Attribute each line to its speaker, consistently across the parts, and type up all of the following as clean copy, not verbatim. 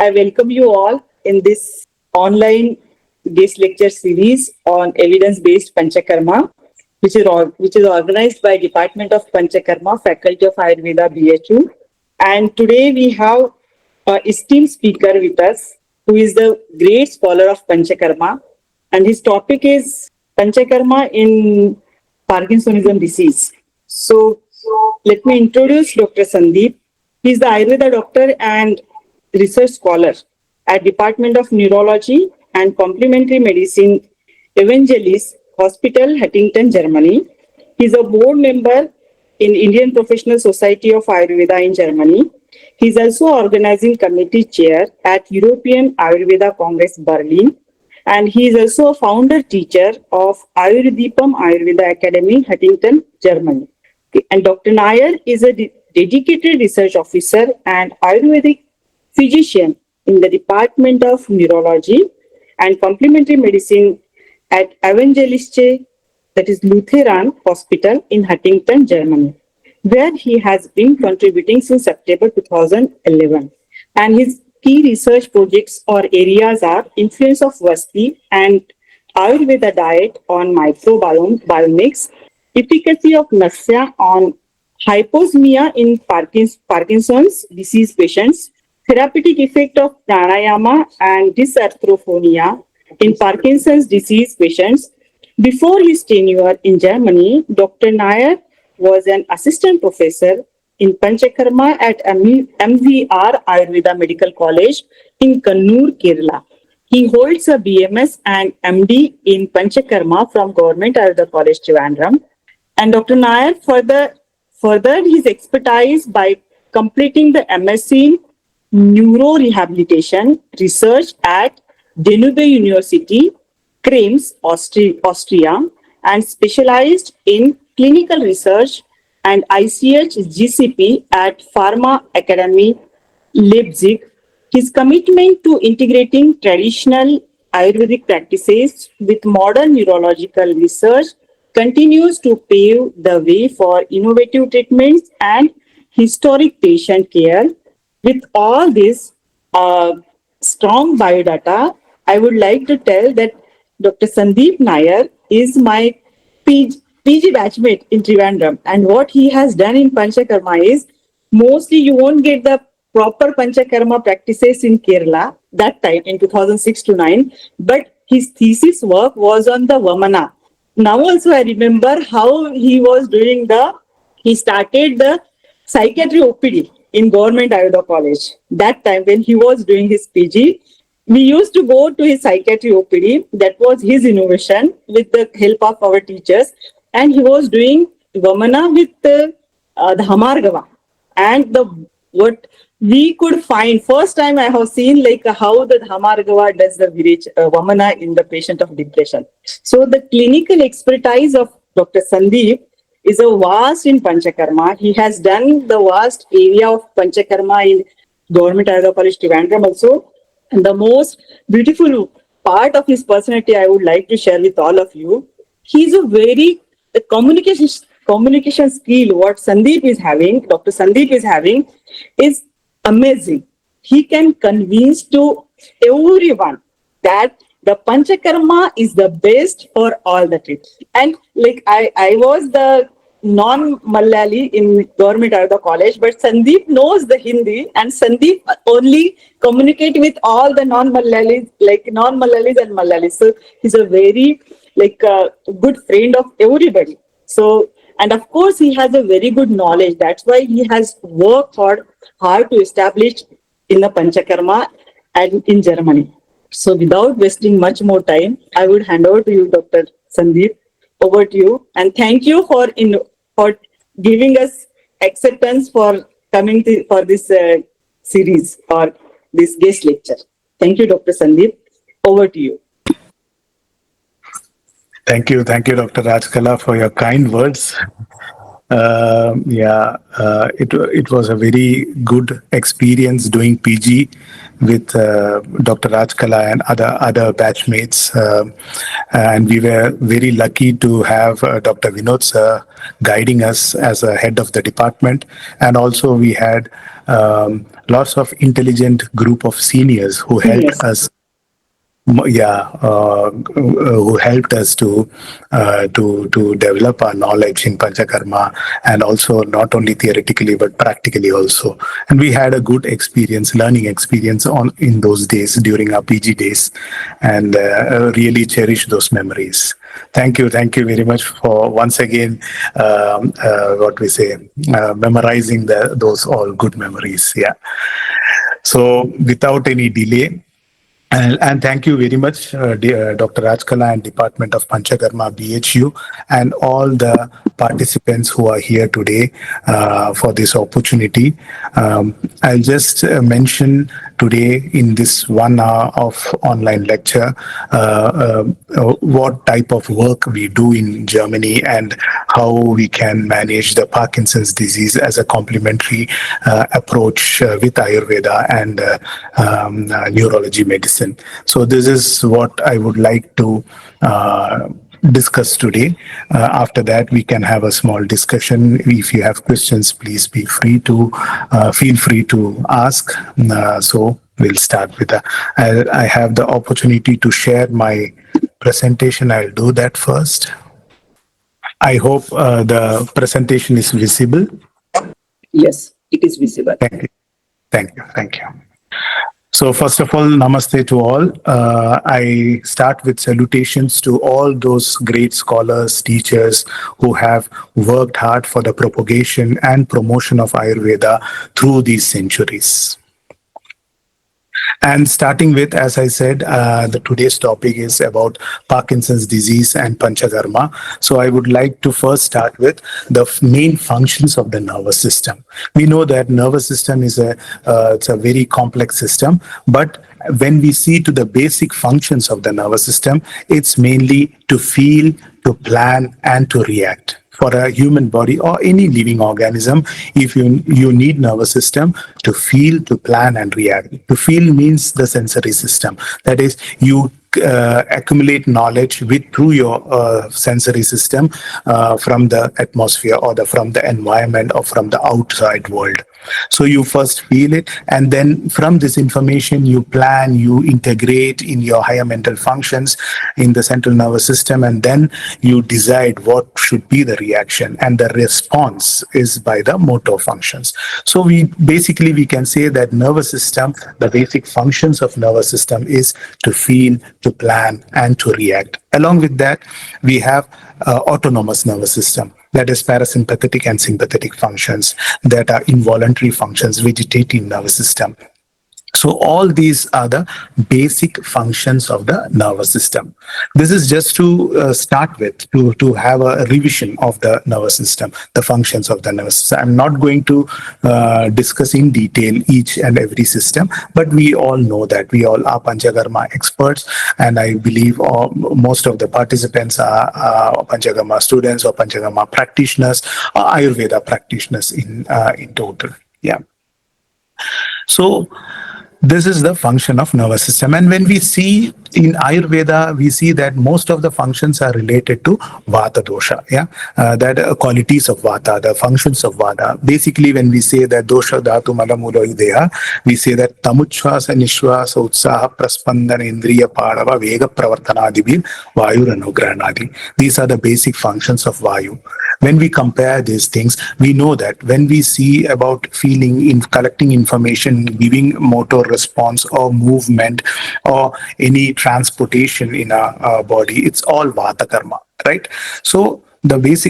Speaker 1: I welcome you all in this online guest lecture series on evidence-based Panchakarma, which is organized by Department of Panchakarma, Faculty of Ayurveda, BHU. And today we have a esteemed speaker with us, who is the great scholar of Panchakarma, and his topic is Panchakarma in Parkinsonism disease. So let me introduce Dr. Sandeep. He is the Ayurveda doctor and research scholar at Department of Neurology and Complementary Medicine, Evangelisches Hospital, Hattingen, Germany. He is a board member in Indian Professional Society of Ayurveda in Germany. He is also organizing committee chair at European Ayurveda Congress, Berlin. And he is also a founder teacher of Ayurvedipam Ayurveda Academy, Hattingen, Germany. And Dr. Nair is a dedicated research officer and Ayurvedic physician in the Department of Neurology and Complementary Medicine at Evangelisches, that is Lutheran Hospital in Hattingen, Germany, where he has been contributing since September 2011. And his key research projects or areas are influence of Vasti and Ayurveda diet on microbiome bionics, efficacy of Nasya on hyposmia in Parkinson's disease patients, therapeutic effect of pranayama and dysarthrophonia in Parkinson's disease patients. Before his tenure in Germany, Dr. Nair was an assistant professor in Panchakarma at MVR Ayurveda Medical College in Kannur, Kerala. He holds a BMS and MD in Panchakarma from Government Ayurveda College, Trivandrum. And Dr. Nair furthered his expertise by completing the MSc in Neurorehabilitation Research at Danube University, Krems, Austria, and specialized in clinical research and ICH GCP at Pharma Academy, Leipzig. His commitment to integrating traditional Ayurvedic practices with modern neurological research continues to pave the way for innovative treatments and historic patient care. With all this strong biodata, I would like to tell that Dr. Sandeep Nair is my PG batchmate in Trivandrum, and what he has done in Panchakarma is, mostly you won't get the proper Panchakarma practices in Kerala that time in 2006 to 9, but his thesis work was on the Vamana. Now also I remember how he started the psychiatry OPD in Government Ayurveda College. That time when he was doing his PG, we used to go to his psychiatry OPD. That was his innovation with the help of our teachers. And he was doing Vamana with the Hamargava. And what we could find, first time I have seen like how the Hamargava does the Vamana in the patient of depression. So the clinical expertise of Dr. Sandeep is a vast in Panchakarma. He has done the vast area of Panchakarma in Government Ayurveda College, Trivandrum also. And the most beautiful part of his personality I would like to share with all of you. He's the communication skill what Sandeep is having, Dr. Sandeep is having, is amazing. He can convince to everyone that the Panchakarma is the best for all the treatments. And like I was the non-Malayali in Government Ayurveda College, but Sandeep knows the Hindi, and Sandeep only communicate with all the non-Malayalis, like non-Malayalis and Malayalis. So he's a very good friend of everybody. So, and of course he has a very good knowledge. That's why he has worked hard to establish in the Panchakarma and in Germany. So without wasting much more time, I would hand over to you, Dr. Sandeep. Over to you, and thank you for giving us acceptance for coming for this series or this guest lecture. Thank you, Dr. Sandeep. Over to you.
Speaker 2: Thank you, Dr. Rajkala, for your kind words. It was a very good experience doing PG with Dr. Rajkala and other batchmates, and we were very lucky to have Dr. Vinod sir guiding us as a head of the department, and also we had lots of intelligent group of seniors who helped
Speaker 1: Yes.
Speaker 2: us who helped us to develop our knowledge in Panchakarma, and also not only theoretically but practically also. And we had a good experience, learning experience on in those days during our PG days, and really cherish those memories. Thank you very much for once again what we say memorizing those all good memories. Yeah. So without any delay, and thank you very much, Dr. Rajkala and Department of Panchakarma, BHU, and all the participants who are here today for this opportunity. I'll just mention today in this 1 hour of online lecture what type of work we do in Germany and how we can manage the Parkinson's disease as a complementary approach with Ayurveda and neurology medicine. So this is what I would like to discuss today. After that, we can have a small discussion. If you have questions, please be free to feel free to ask. So we'll start with that. I have the opportunity to share my presentation. I'll do that first. I hope the presentation is visible.
Speaker 1: Yes, it is visible.
Speaker 2: Thank you. Thank you. Thank you. So first of all, namaste to all. I start with salutations to all those great scholars, teachers who have worked hard for the propagation and promotion of Ayurveda through these centuries. And starting with, as I said, today's topic is about Parkinson's disease and Panchakarma. So I would like to first start with the main functions of the nervous system. We know that nervous system is it's a very complex system, but when we see to the basic functions of the nervous system, it's mainly to feel, to plan, and to react. For a human body or any living organism, if you need nervous system to feel, to plan, and react. To feel means the sensory system. That is, you accumulate knowledge through your sensory system from the atmosphere or from the environment or from the outside world. So you first feel it, and then from this information you plan, you integrate in your higher mental functions in the central nervous system, and then you decide what should be the reaction, and the response is by the motor functions. So we can say that nervous system, the basic functions of nervous system is to feel, to plan, and to react. Along with that, we have autonomous nervous system, that is parasympathetic and sympathetic functions, that are involuntary functions, vegetative nervous system. So all these are the basic functions of the nervous system. This is just to start with, to have a revision of the nervous system, the functions of the nervous system. I'm not going to discuss in detail each and every system, but we all know that we all are Panchakarma experts, and I believe most of the participants are Panchakarma students or Panchakarma practitioners or Ayurveda practitioners in total. Yeah. So this is the function of nervous system. And when we see in Ayurveda, we see that most of the functions are related to Vata dosha. Yeah, that qualities of Vata, the functions of Vata. Basically, when we say that dosha dhatu malamulo ideha, we say that tamuchvasa nishvasa utsaha praspandana indriya padava vega pravartanadibir vayu anugrahanadi. These are the basic functions of Vayu. When we compare these things, we know that when we see about feeling, in collecting information, giving motor response or movement or any transportation in our body, it's all Vata karma, right? So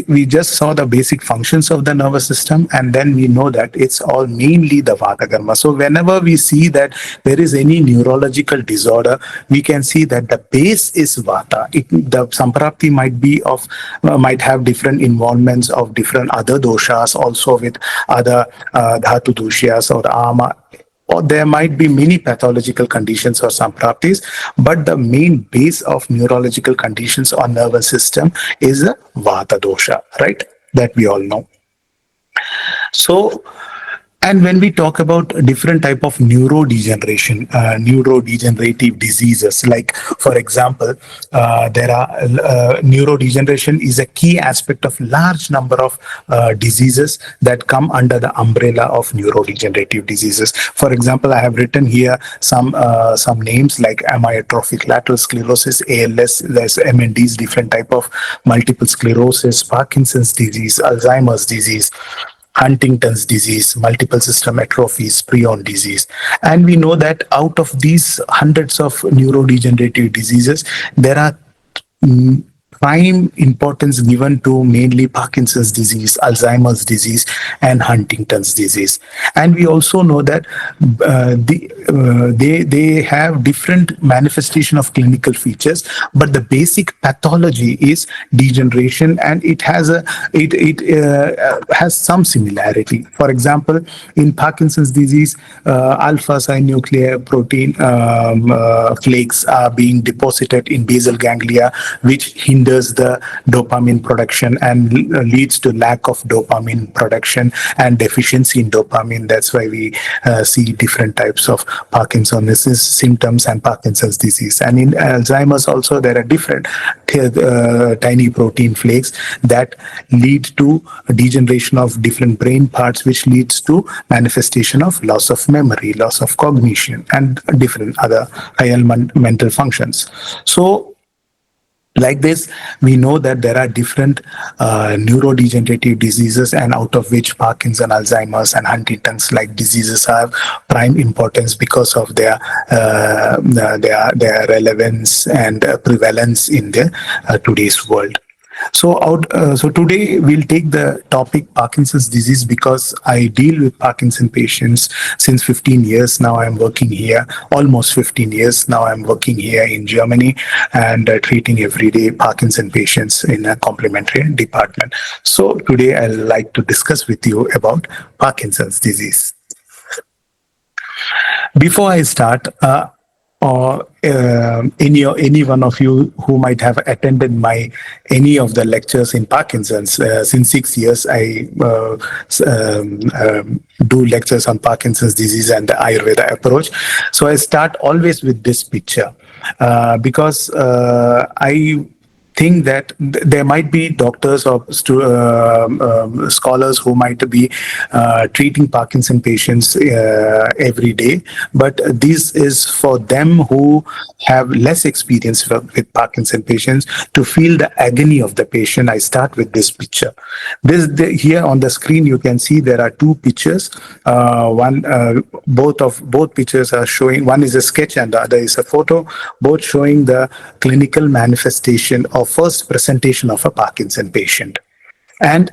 Speaker 2: we just saw the basic functions of the nervous system, and then we know that it's all mainly the Vata karma. So whenever we see that there is any neurological disorder, we can see that the base is Vata. The Samprati might have different involvements of different other doshas, also with other dhatu doshas or ama, or there might be many pathological conditions or sampraptis, but the main base of neurological conditions or nervous system is Vata dosha, right? That we all know. So And when we talk about different type of neurodegenerative diseases, like for example, there are neurodegeneration is a key aspect of large number of diseases that come under the umbrella of neurodegenerative diseases. For example, I have written here some names like amyotrophic lateral sclerosis, ALS, there's MNDs, different type of multiple sclerosis, Parkinson's disease, Alzheimer's disease, Huntington's disease, multiple system atrophies, prion disease. And we know that out of these hundreds of neurodegenerative diseases, there are mm, prime importance given to mainly Parkinson's disease, Alzheimer's disease, and Huntington's disease. And we also know that they have different manifestation of clinical features, but the basic pathology is degeneration, and it has some similarity. For example, in Parkinson's disease, alpha synuclein protein flakes are being deposited in basal ganglia, which hinders the dopamine production and leads to lack of dopamine production and deficiency in dopamine. That's why we see different types of Parkinson's symptoms and Parkinson's disease. And in Alzheimer's also, there are different tiny protein flakes that lead to degeneration of different brain parts, which leads to manifestation of loss of memory, loss of cognition, and different other higher mental functions. So like this, we know that there are different neurodegenerative diseases, and out of which Parkinson, Alzheimer's, and Huntington's like diseases have prime importance because of their relevance and prevalence in the today's world. So today we'll take the topic Parkinson's disease because I deal with Parkinson patients since 15 years now. I'm working here, almost 15 years now. I'm working here in Germany and treating everyday Parkinson patients in a complementary department. So today I'd like to discuss with you about Parkinson's disease. Before I start, or any one of you who might have attended any of the lectures in Parkinson's, since 6 years I do lectures on Parkinson's disease and the Ayurveda approach. So I start always with this picture because I think that there might be doctors or scholars who might be treating Parkinson patients every day, but this is for them who have less experience with Parkinson patients to feel the agony of the patient. I start with this picture. Here on the screen you can see there are two pictures. Both pictures are showing, one is a sketch and the other is a photo, both showing the clinical manifestation of first presentation of a Parkinson patient. And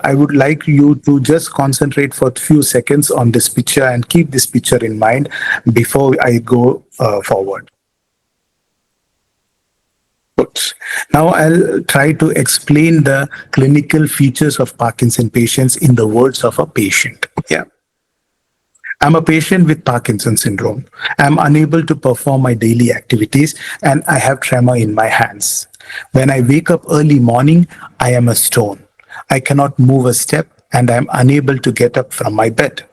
Speaker 2: I would like you to just concentrate for a few seconds on this picture and keep this picture in mind before I go forward. Good. Now I'll try to explain the clinical features of Parkinson patients in the words of a patient. Yeah. I'm a patient with Parkinson syndrome. I'm unable to perform my daily activities and I have tremor in my hands. When I wake up early morning, I am a stone. I cannot move a step and I am unable to get up from my bed.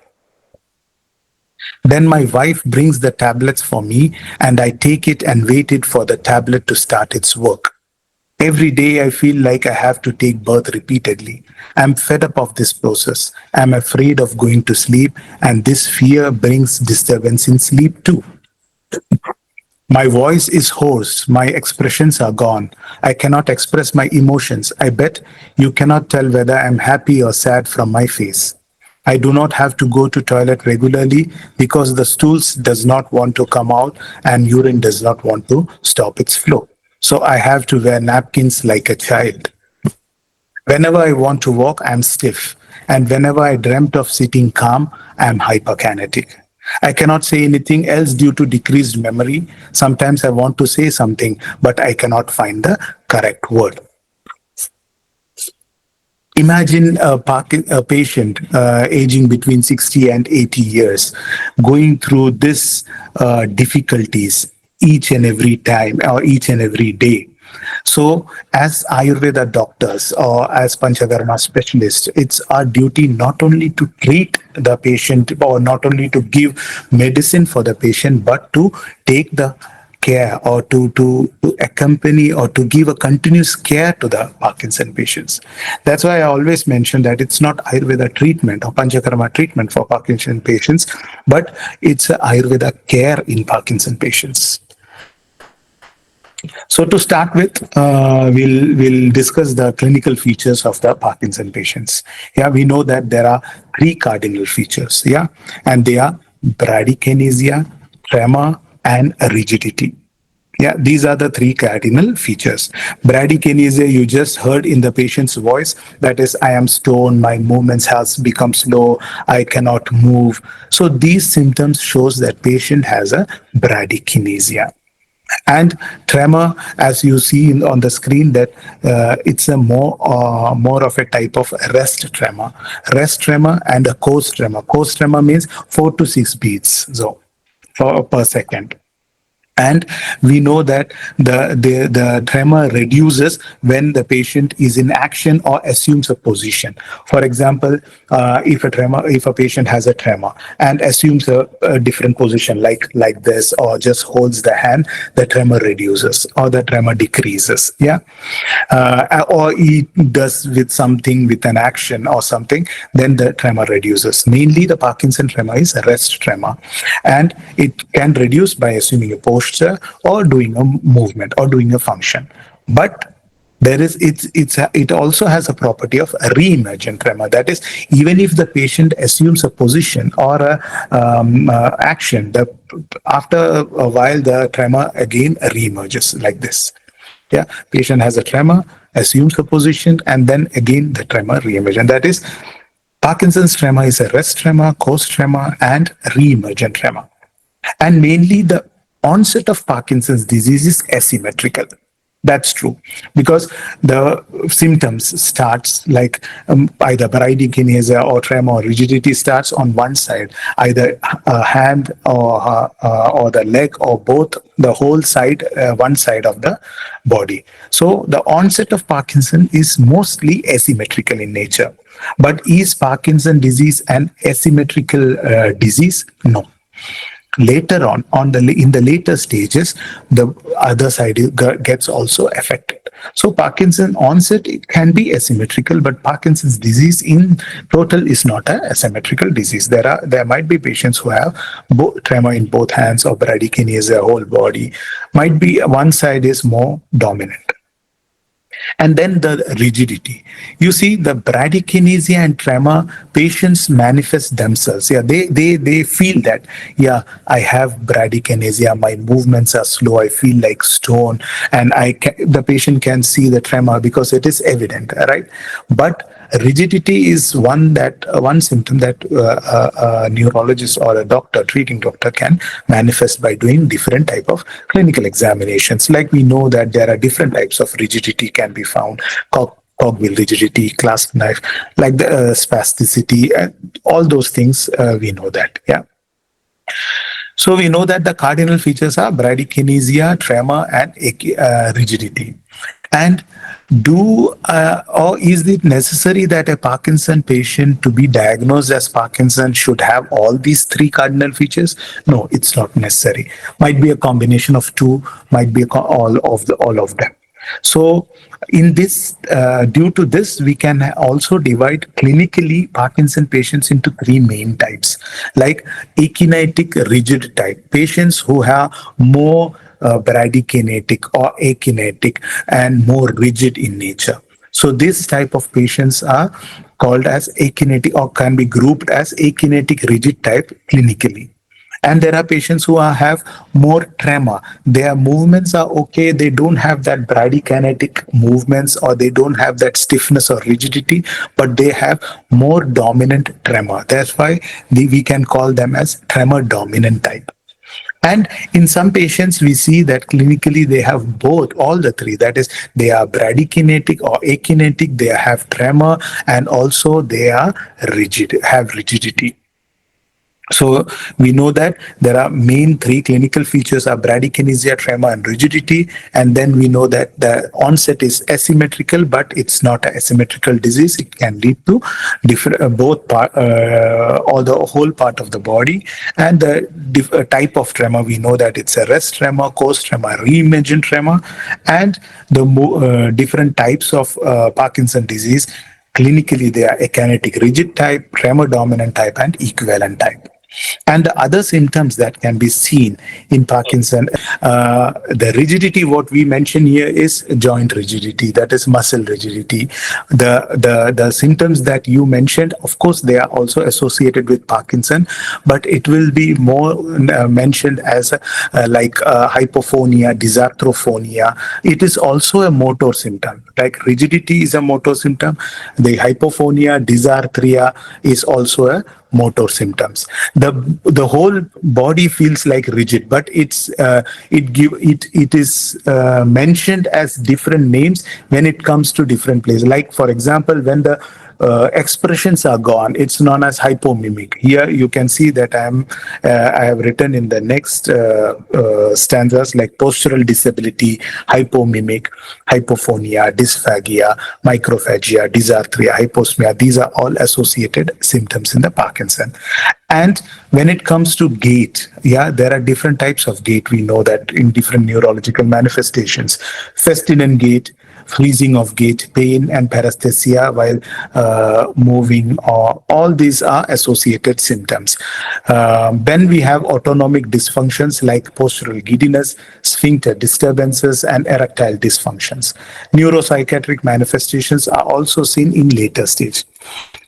Speaker 2: Then my wife brings the tablets for me and I take it and wait it for the tablet to start its work. Every day I feel like I have to take birth repeatedly. I'm fed up of this process. I'm afraid of going to sleep, and this fear brings disturbance in sleep too. My voice is hoarse. My expressions are gone. I cannot express my emotions. I bet you cannot tell whether I'm happy or sad from my face. I do not have to go to toilet regularly because the stools does not want to come out and urine does not want to stop its flow. So I have to wear napkins like a child. Whenever I want to walk, I'm stiff. And whenever I dreamt of sitting calm, I'm hyperkinetic. I cannot say anything else due to decreased memory. Sometimes I want to say something, but I cannot find the correct word. Imagine a patient aging between 60 and 80 years going through this difficulties each and every time or each and every day. So, as Ayurveda doctors or as Panchakarma specialists, it's our duty not only to treat the patient or not only to give medicine for the patient, but to take the care or to accompany or to give a continuous care to the Parkinson patients. That's why I always mention that it's not Ayurveda treatment or Panchakarma treatment for Parkinson patients, but it's a Ayurveda care in Parkinson patients. So to start with, we'll discuss the clinical features of the Parkinson patients. Yeah, we know that there are three cardinal features. Yeah, and they are bradykinesia, tremor, and rigidity. Yeah, these are the three cardinal features. Bradykinesia, you just heard in the patient's voice, that is, I am stone, my movements has become slow, I cannot move. So these symptoms shows that patient has a bradykinesia. And tremor, as you see on the screen, that it's a more of a type of rest tremor and a course tremor. Course tremor means 4 to 6 beats so per second. And we know that the tremor reduces when the patient is in action or assumes a position. For example, if a patient has a tremor and assumes a different position like this, or just holds the hand, the tremor reduces or the tremor decreases. Yeah, or he does with something, with an action or something, then the tremor reduces. Mainly the Parkinson tremor is a rest tremor, and it can reduce by assuming a posture or doing a movement or doing a function. But it also has a property of a re-emergent tremor. That is, even if the patient assumes a position or a action, after a while the tremor again re-emerges like this. Yeah, patient has a tremor, assumes a position, and then again the tremor re-emerges. And that is, Parkinson's tremor is a rest tremor, course tremor, and re-emergent tremor. And mainly the onset of Parkinson's disease is asymmetrical. That's true, because the symptoms starts like either bradykinesia or tremor or rigidity starts on one side, either a hand or the leg or both, the whole side, one side of the body. So the onset of Parkinson is mostly asymmetrical in nature. But is Parkinson disease an asymmetrical disease? No. Later on the in the later stages, the other side gets also affected. So Parkinson onset, it can be asymmetrical, but Parkinson's disease in total is not a asymmetrical disease. There might be patients who have tremor in both hands or bradykinesia whole body. Might be one side is more dominant. And then the rigidity. You see, the bradykinesia and tremor patients manifest themselves. Yeah, they feel that, yeah, I have bradykinesia, my movements are slow, I feel like stone, and the patient can see the tremor because it is evident, right? But rigidity is one symptom that a neurologist or a treating doctor can manifest by doing different type of clinical examinations. Like, we know that there are different types of rigidity can be found: cogwheel rigidity, clasp knife, like the spasticity, all those things. We know that. Yeah. So we know that the cardinal features are bradykinesia, tremor, and rigidity. And or is it necessary that a Parkinson patient to be diagnosed as Parkinson should have all these three cardinal features? No, it's not necessary. Might be a combination of two, might be all of them. So in this, due to this, we can also divide clinically Parkinson patients into three main types, like akinetic rigid type, patients who have more bradykinetic or akinetic and more rigid in nature. So this type of patients are called as akinetic, or can be grouped as akinetic rigid type clinically. And there are patients who have more tremor. Their movements are okay. They don't have that bradykinetic movements, or they don't have that stiffness or rigidity, but they have more dominant tremor. That's why we can call them as tremor dominant type. And in some patients, we see that clinically they have both, all the three. That is, they are bradykinetic or akinetic, they have tremor, and also they are rigid, have rigidity. So we know that there are main three clinical features are bradykinesia, tremor, and rigidity. And then we know that the onset is asymmetrical, but it's not a asymmetrical disease. It can lead to different both part or the whole part of the body. And the type of tremor, we know that it's a rest tremor, coast tremor, reimagined tremor, and the different types of Parkinson disease. Clinically, they are akinetic rigid type, tremor dominant type, and equivalent type. And the other symptoms that can be seen in Parkinson, the rigidity, what we mention here is joint rigidity, that is muscle rigidity. The symptoms that you mentioned, of course, they are also associated with Parkinson, but it will be more mentioned as like hypophonia, dysarthrophonia. It is also a motor symptom. Like rigidity is a motor symptom, the hypophonia, dysarthria is also a motor symptoms. The whole body feels like rigid, but it is mentioned as different names when it comes to different places. Like for example, when the expressions are gone, it's known as hypomimic. Here you can see that I have written in the next stanzas like postural disability, hypomimic, hypophonia, dysphagia, microphagia, dysarthria, hyposmia. These are all associated symptoms in the Parkinson. And when it comes to gait, yeah, there are different types of gait. We know that in different neurological manifestations, Festinant gait, freezing of gait, pain and paresthesia while moving, or all these are associated symptoms. Then we have autonomic dysfunctions like postural giddiness, sphincter disturbances, and erectile dysfunctions. Neuropsychiatric manifestations are also seen in later stage.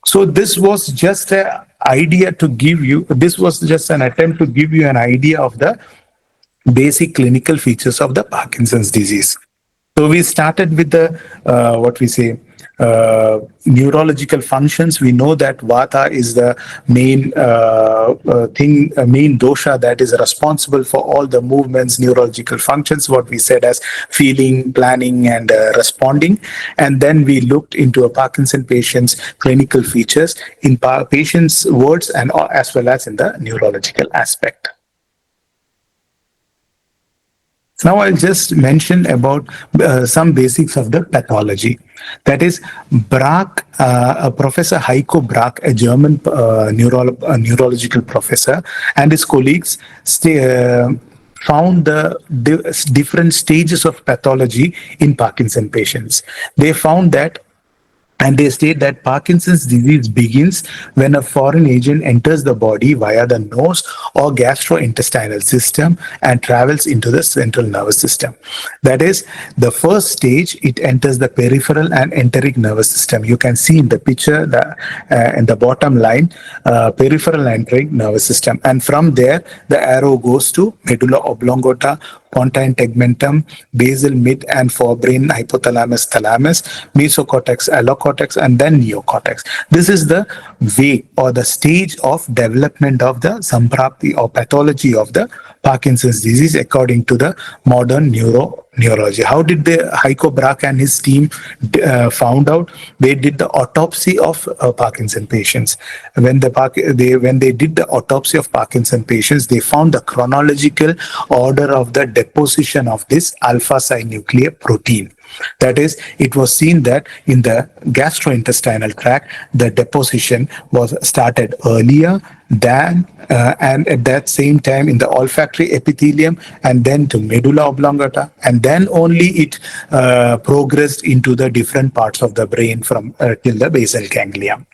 Speaker 2: So this was just an idea to give you, this was just an attempt to give you an idea of the basic clinical features of the Parkinson's disease. So we started with the what we say neurological functions. We know that Vata is the main main dosha that is responsible for all the movements, neurological functions. What we said as feeling, planning, and responding. And then we looked into a Parkinson patient's clinical features in patient's words and as well as in the neurological aspect. Now I'll just mention about some basics of the pathology. That is, Braak, Professor Heiko Braak, a German neurological professor, and his colleagues found the different stages of pathology in Parkinson patients. They found that, and they state that Parkinson's disease begins when a foreign agent enters the body via the nose or gastrointestinal system and travels into the central nervous system. That is, the first stage, it enters the peripheral and enteric nervous system. You can see in the picture in the bottom line, peripheral and enteric nervous system. And from there, the arrow goes to medulla oblongata, pontine tegmentum, basal, mid and forebrain, hypothalamus, thalamus, mesocortex, allocortex, and then neocortex. This is the way or the stage of development of the Samprati or pathology of the Parkinson's disease according to the modern neurology. How did Heiko Braak and his team found out? They did the autopsy of Parkinson patients. When they did the autopsy of Parkinson patients, they found the chronological order of the deposition of this alpha-synuclein protein. That is, it was seen that in the gastrointestinal tract, the deposition was started earlier than and at that same time in the olfactory epithelium, and then to medulla oblongata, and then only it progressed into the different parts of the brain from till the basal ganglia.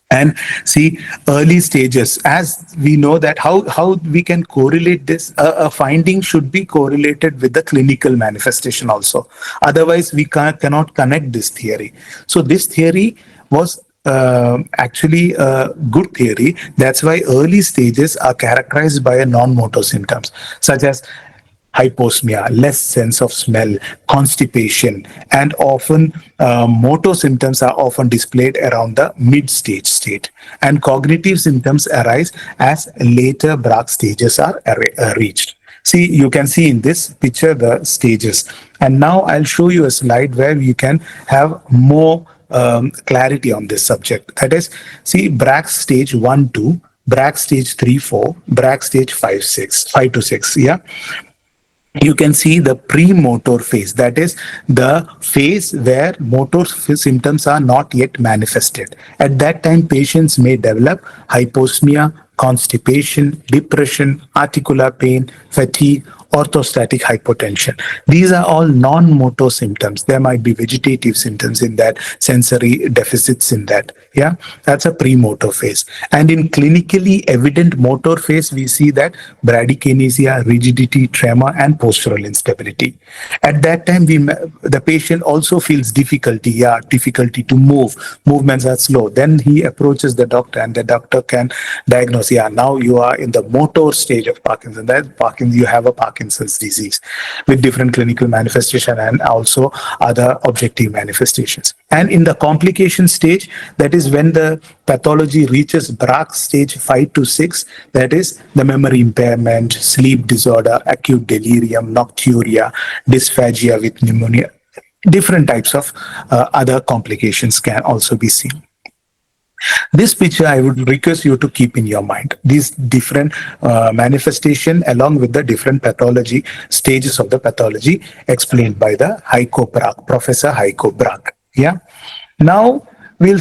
Speaker 2: And see, early stages, as we know that how we can correlate this, a finding should be correlated with the clinical manifestation also. Otherwise, we cannot connect this theory. So this theory was actually a good theory. That's why early stages are characterized by a non-motor symptoms, such as hyposmia, less sense of smell, constipation, and often motor symptoms are often displayed around the mid-stage state. And cognitive symptoms arise as later Braak stages are reached. See, you can see in this picture the stages. And now I'll show you a slide where you can have more clarity on this subject. That is, see, Braak stage 1, 2. Braak stage 3, 4, Braak stage 5, 6, 5 to 6. Yeah, you can see the pre-motor phase, that is the phase where motor symptoms are not yet manifested. At that time, patients may develop hyposmia, constipation, depression, articular pain, fatigue, orthostatic hypotension. These are all non-motor symptoms. There might be vegetative symptoms in that, sensory deficits in that. Yeah, that's a premotor phase. And in clinically evident motor phase, we see that bradykinesia, rigidity, tremor, and postural instability. At that time, the patient also feels difficulty, difficulty to move. Movements are slow. Then he approaches the doctor, and the doctor can diagnose, now you are in the motor stage of Parkinson. That Parkinson, you have a Parkinson's disease with different clinical manifestation and also other objective manifestations. And in the complication stage, that is when the pathology reaches Braak stage 5 to 6, that is the memory impairment, sleep disorder, acute delirium, nocturia, dysphagia with pneumonia. Different types of other complications can also be seen. This picture I would request you to keep in your mind. These different manifestation along with the different pathology stages of the pathology explained by the Heiko Braak, Professor Heiko Braak. Yeah. Now we'll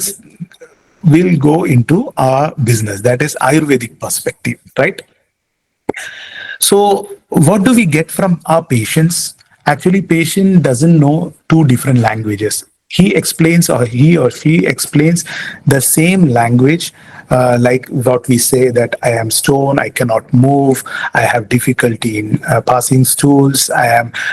Speaker 2: go into our business, that is Ayurvedic perspective, right? So what do we get from our patients? Actually, patient doesn't know two different languages. He explains, or he or she explains the same language, like what we say, that I am stone, I cannot move, I have difficulty in passing stools, I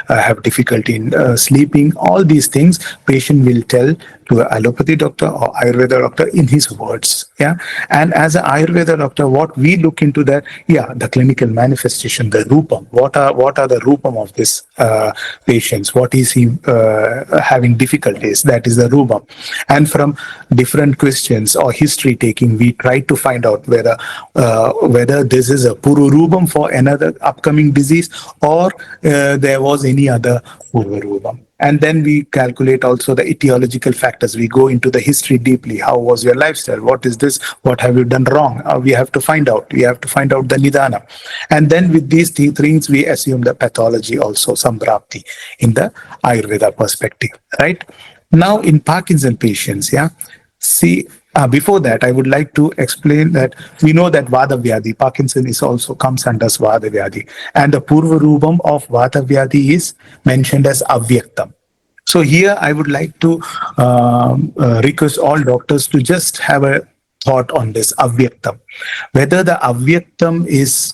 Speaker 2: have difficulty in sleeping. All these things patient will tell to an allopathy doctor or Ayurveda doctor in his words. Yeah. And as an Ayurveda doctor, what we look into that, the clinical manifestation, the rupam. What are the rupam of this patients? What is he having difficulties? That is the rupam. And from different questions or history taking, we try to find out whether this is a pururubam for another upcoming disease, or there was any other pururubam. And then we calculate also the etiological factors. We go into the history deeply. How was your lifestyle? What is this? What have you done wrong? We have to find out. We have to find out the nidana. And then with these things, we assume the pathology also, Samprati, in the Ayurveda perspective, right? Now in Parkinson patients, before that, I would like to explain that we know that Vata Vyadhi, Parkinson is also comes under Vata Vyadhi, and the Purva Rupam of Vata Vyadhi is mentioned as Avyaktam. So here I would like to request all doctors to just have a thought on this Avyaktam. Whether the Avyaktam is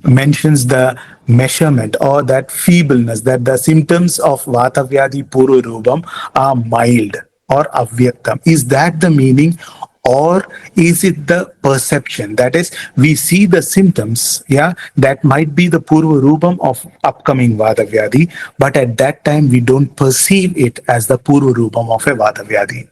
Speaker 2: mentions the measurement or that feebleness, that the symptoms of Vata Vyadhi Purva Rupam are mild or avyaktam. Is that the meaning, or is it the perception? That is, we see the symptoms, that might be the purva rupam of upcoming Vata Vyadhi, but at that time we don't perceive it as the purva rupam of a Vata Vyadhi.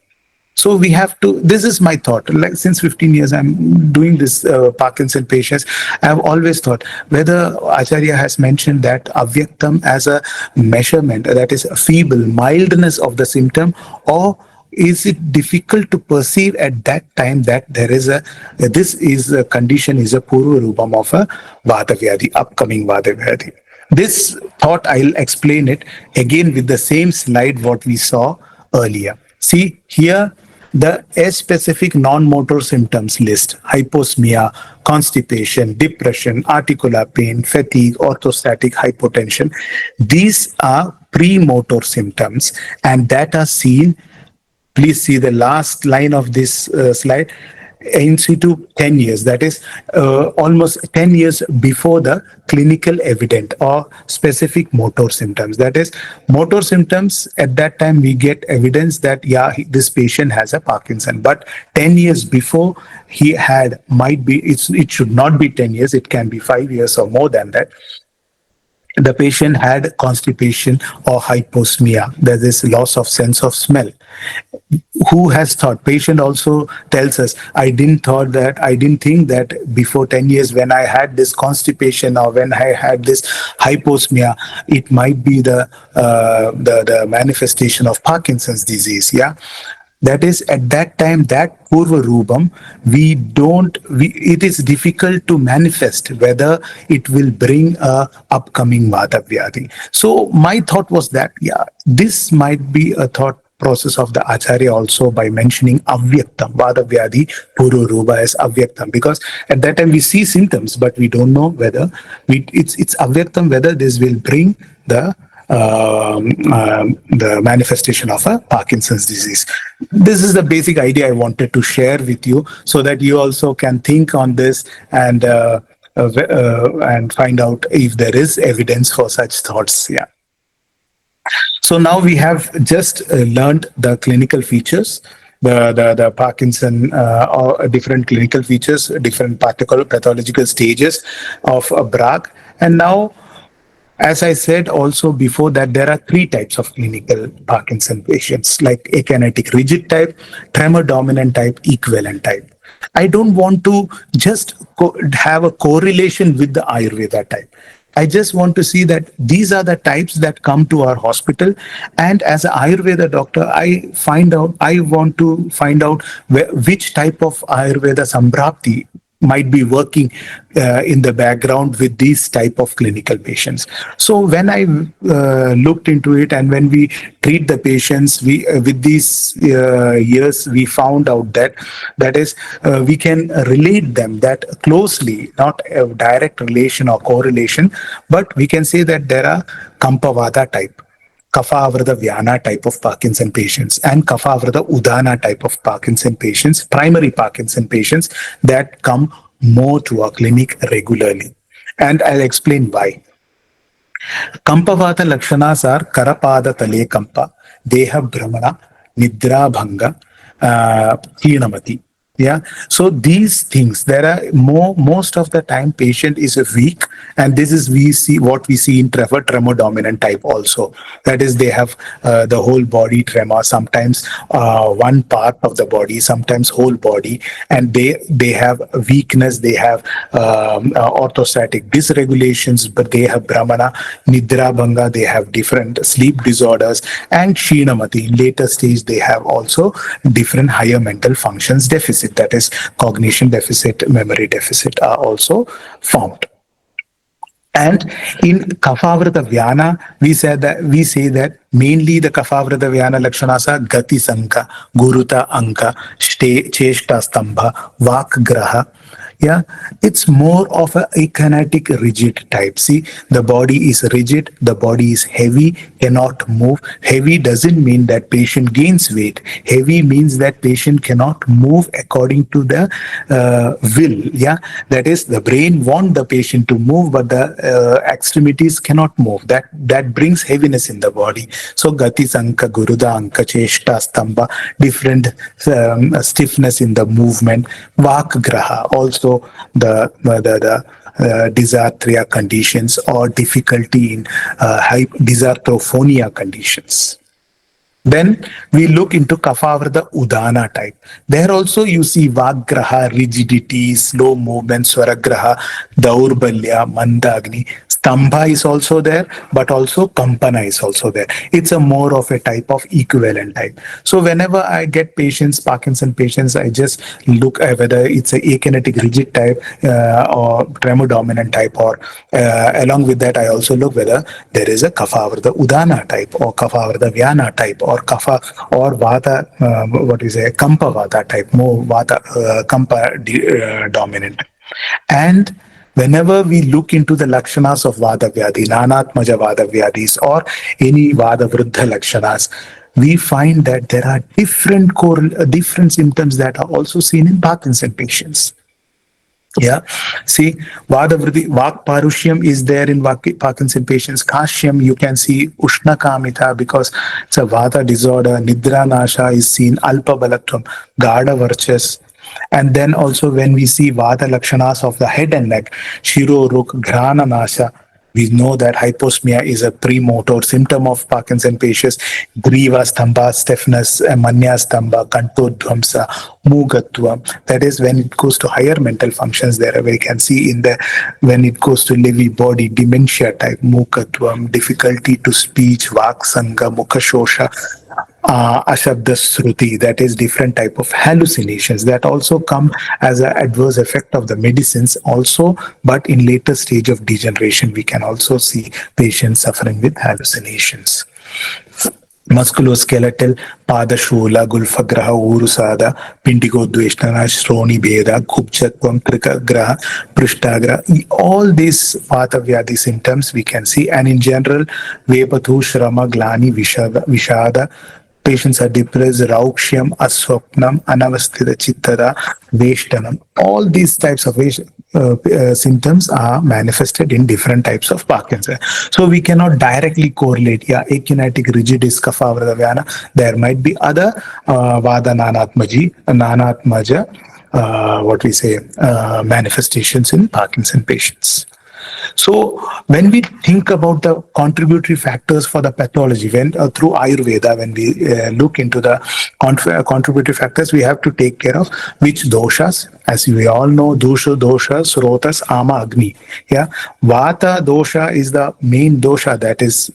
Speaker 2: So we have to, this is my thought, like since 15 years I'm doing this Parkinson patients, I've always thought whether Acharya has mentioned that avyaktam as a measurement, that is a feeble mildness of the symptom, or is it difficult to perceive at that time that there is this is a condition, is a purva rupam of a Vata Vyadhi, upcoming Vata Vyadhi. This thought I'll explain it again with the same slide what we saw earlier. See here, the specific non-motor symptoms list: hyposmia, constipation, depression, articular pain, fatigue, orthostatic hypotension. These are pre-motor symptoms, and that are seen. Please see the last line of this slide. In situ 10 years, that is almost 10 years before the clinical evident or specific motor symptoms. That is, motor symptoms, at that time we get evidence that this patient has a Parkinson, but 10 years before he had, might be, it should not be 10 years, it can be 5 years or more than that. The patient had constipation or hyposmia, that is loss of sense of smell. Who has thought? Patient also tells us, I didn't think that before 10 years when I had this constipation or when I had this hyposmia, it might be the manifestation of Parkinson's disease. That is, at that time, that Purva Rupam, it is difficult to manifest whether it will bring a upcoming Vata Vyadhi. So my thought was that, yeah, this might be a thought process of the Acharya also by mentioning Avyaktam, Vata Vyadhi, Purva Rupa as Avyaktam, because at that time we see symptoms, but we don't know whether it's Avyaktam, whether this will bring the manifestation of a Parkinson's disease. This is the basic idea I wanted to share with you, so that you also can think on this and find out if there is evidence for such thoughts. Yeah. So now we have just learned the clinical features, the Parkinson or different clinical features, different pathological stages of Braak, and now, as I said also before, that there are three types of clinical Parkinson patients, like akinetic rigid type, tremor dominant type, equivalent type. I don't want to just have a correlation with the Ayurveda type. I just want to see that these are the types that come to our hospital. And as an Ayurveda doctor, I want to find out which type of Ayurveda Samprati might be working in the background with these type of clinical patients. So when I looked into it, and when we treat the patients, we with these years, we found out that is we can relate them that closely, not a direct relation or correlation, but we can say that there are Kampavada type, Kapha-avrata Vyana type of Parkinson patients, and Kapha-avrata Udana type of Parkinson patients, primary Parkinson patients, that come more to our clinic regularly. And I'll explain why. Kampavata Lakshanas are Karapada Tale Kampa, Deha Brahmana, Nidra Bhanga, Keenamati. Yeah. So these things, there are most of the time patient is weak, and this is what we see in tremor dominant type also. That is, they have the whole body tremor, sometimes one part of the body, sometimes whole body, and they have weakness, they have orthostatic dysregulations, but they have Brahmana, Nidra Bhanga, they have different sleep disorders, and Kshinamati. In later stage, they have also different higher mental functions deficit. That is, cognition deficit, memory deficit are also found. And in Kapha-avrata Vyana, we say that mainly the Kapha-avrata Vyana Lakshanas are Gati Sanka, Guruta Anka, Cheshta Stambha, Vak Graha. Yeah, it's more of a akinetic rigid type. See, the body is rigid, the body is heavy, cannot move. Heavy doesn't mean that patient gains weight. Heavy means that patient cannot move according to the will. Yeah, that is, the brain wants the patient to move, but the extremities cannot move. That brings heaviness in the body. So Gati Sanka, Guruda Anka, Cheshta Stamba, different stiffness in the movement. Vak Graha, also the dysarthria conditions, or difficulty in dysarthrophonia conditions. Then we look into Kapha-avrata Udana type. There also you see Vagraha, rigidity, slow movement, Swaragraha, Daurbalya, Mandagni. Stambha is also there, but also Kampana is also there. It's a more of a type of equivalent type. So whenever I get patients, Parkinson patients, I just look at whether it's a akinetic rigid type or tremor dominant type, or along with that, I also look whether there is a Kapha-avrata Udana type, or Kapha-avrata Vyana type, or Kapha or Vata, Kampa Vata type, more Vata, Kampa dominant. And whenever we look into the Lakshanas of Vata Vyadhi, Nanatmaja Vata Vyadhis, or any Vata Vruddha Lakshanas, we find that there are different symptoms that are also seen in Parkinson patients. Yeah, see, Vak Parushyam is there in Parkinson patients. Kashyam, you can see Ushna Kamita, because it's a Vata disorder. Nidra Nasha is seen, Alpa Balatvam, Gada Varchas. And then also when we see Vata Lakshanas of the head and neck, Shiro Ruk, Grana Nasha, we know that hyposmia is a premotor symptom of Parkinson patients. Griva Stamba, stiffness, Manya Stamba, Kantodvamsa, Mugatva. That is when it goes to higher mental functions. There we can see when it goes to Lewy body, dementia type, Mukatvam, difficulty to speech, Vaksanga, Mukhashosha. Ashabda Sruti, that is different type of hallucinations that also come as an adverse effect of the medicines also, but in later stage of degeneration we can also see patients suffering with hallucinations. Musculoskeletal Padashula, Gulfagraha, Urusada, Pindigodveshtana, Shroni Beda, Kupchatvam, Krikagraha, Prishtagra. All these Vata Vyadi symptoms we can see, and in general, Vepathu, Shrama, Glani, Vishada. Patients are depressed, Raukshyam, Aswapnam, Anavasthita Chittada, Veshtanam. All these types of symptoms are manifested in different types of Parkinson. So we cannot directly correlate, yeah, akinetic rigidis kapha. There might be other Vada Nanatmaja, what we say, manifestations in Parkinson patients. So when we think about the contributory factors for the pathology, when through Ayurveda, when we look into the contributory factors, we have to take care of which doshas. As we all know, dosha, srotas, ama, agni. Yeah, vata dosha is the main dosha that is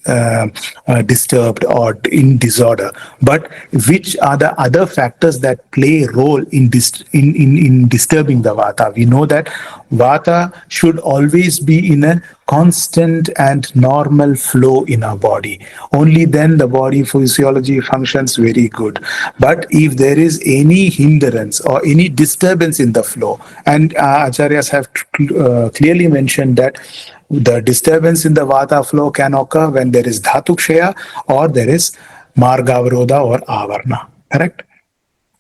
Speaker 2: disturbed or in disorder. But which are the other factors that play a role in in disturbing the vata? We know that vata should always be in a constant and normal flow in our body. Only then the body physiology functions very good. But if there is any hindrance or any disturbance in the flow, and acharyas have clearly mentioned that the disturbance in the vata flow can occur when there is dhatukshaya or there is margavarodha or avarna. Correct?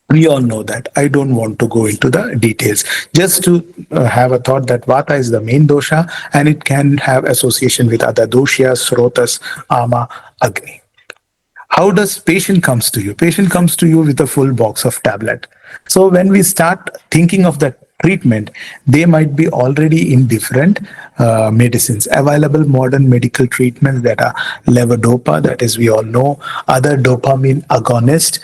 Speaker 2: We all know that. I don't want to go into the details. Just to have a thought that vata is the main dosha and it can have association with other doshas, srotas, ama, agni. How does patient comes to you? Patient comes to you with a full box of tablet. So when we start thinking of the treatment, they might be already in different medicines. Available modern medical treatments that are levodopa, that is we all know, other dopamine agonist,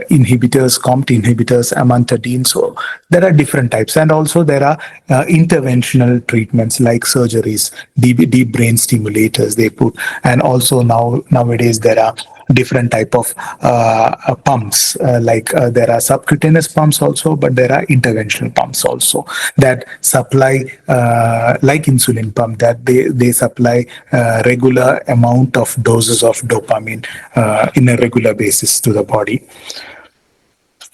Speaker 2: inhibitors, COMT inhibitors, amantadine. So there are different types. And also there are interventional treatments like surgeries, deep brain stimulators they put. And also nowadays there are different type of pumps there are subcutaneous pumps also, but there are interventional pumps also that supply like insulin pump, that they supply regular amount of doses of dopamine in a regular basis to the body.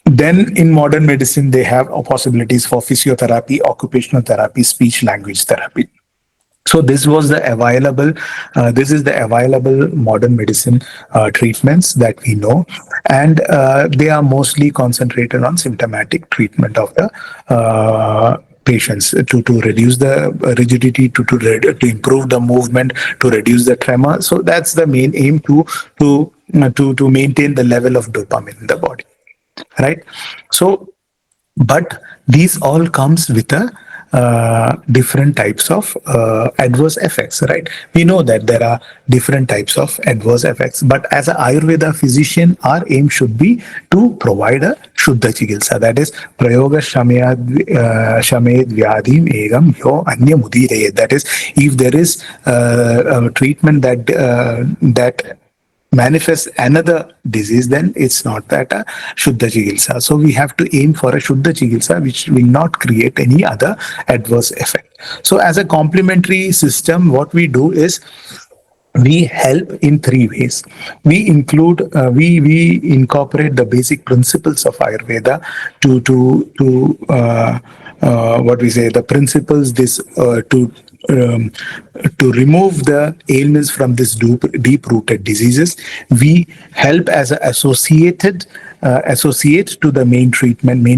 Speaker 2: Then in modern medicine they have possibilities for physiotherapy, occupational therapy, speech language therapy. So this is the available modern medicine treatments that we know, and they are mostly concentrated on symptomatic treatment of the patients to reduce the rigidity, to improve the movement, to reduce the tremor. So that's the main aim to maintain the level of dopamine in the body, right? So but these all comes with a different types of adverse effects, right? We know that there are different types of adverse effects, but as an Ayurveda physician, our aim should be to provide a Shuddha Chikitsa, that is Prayoga Shamed Vyadhim Egam Yo Anya Mudire. That is, if there is a treatment that manifests another disease, then it's not that a Shuddha Chikitsa. So we have to aim for a Shuddha Chikitsa which will not create any other adverse effect. So as a complementary system, what we do is we help in three ways. We incorporate the basic principles of Ayurveda to what we say, the principles this to remove the ailments from this deep rooted diseases. We help as an associate to the main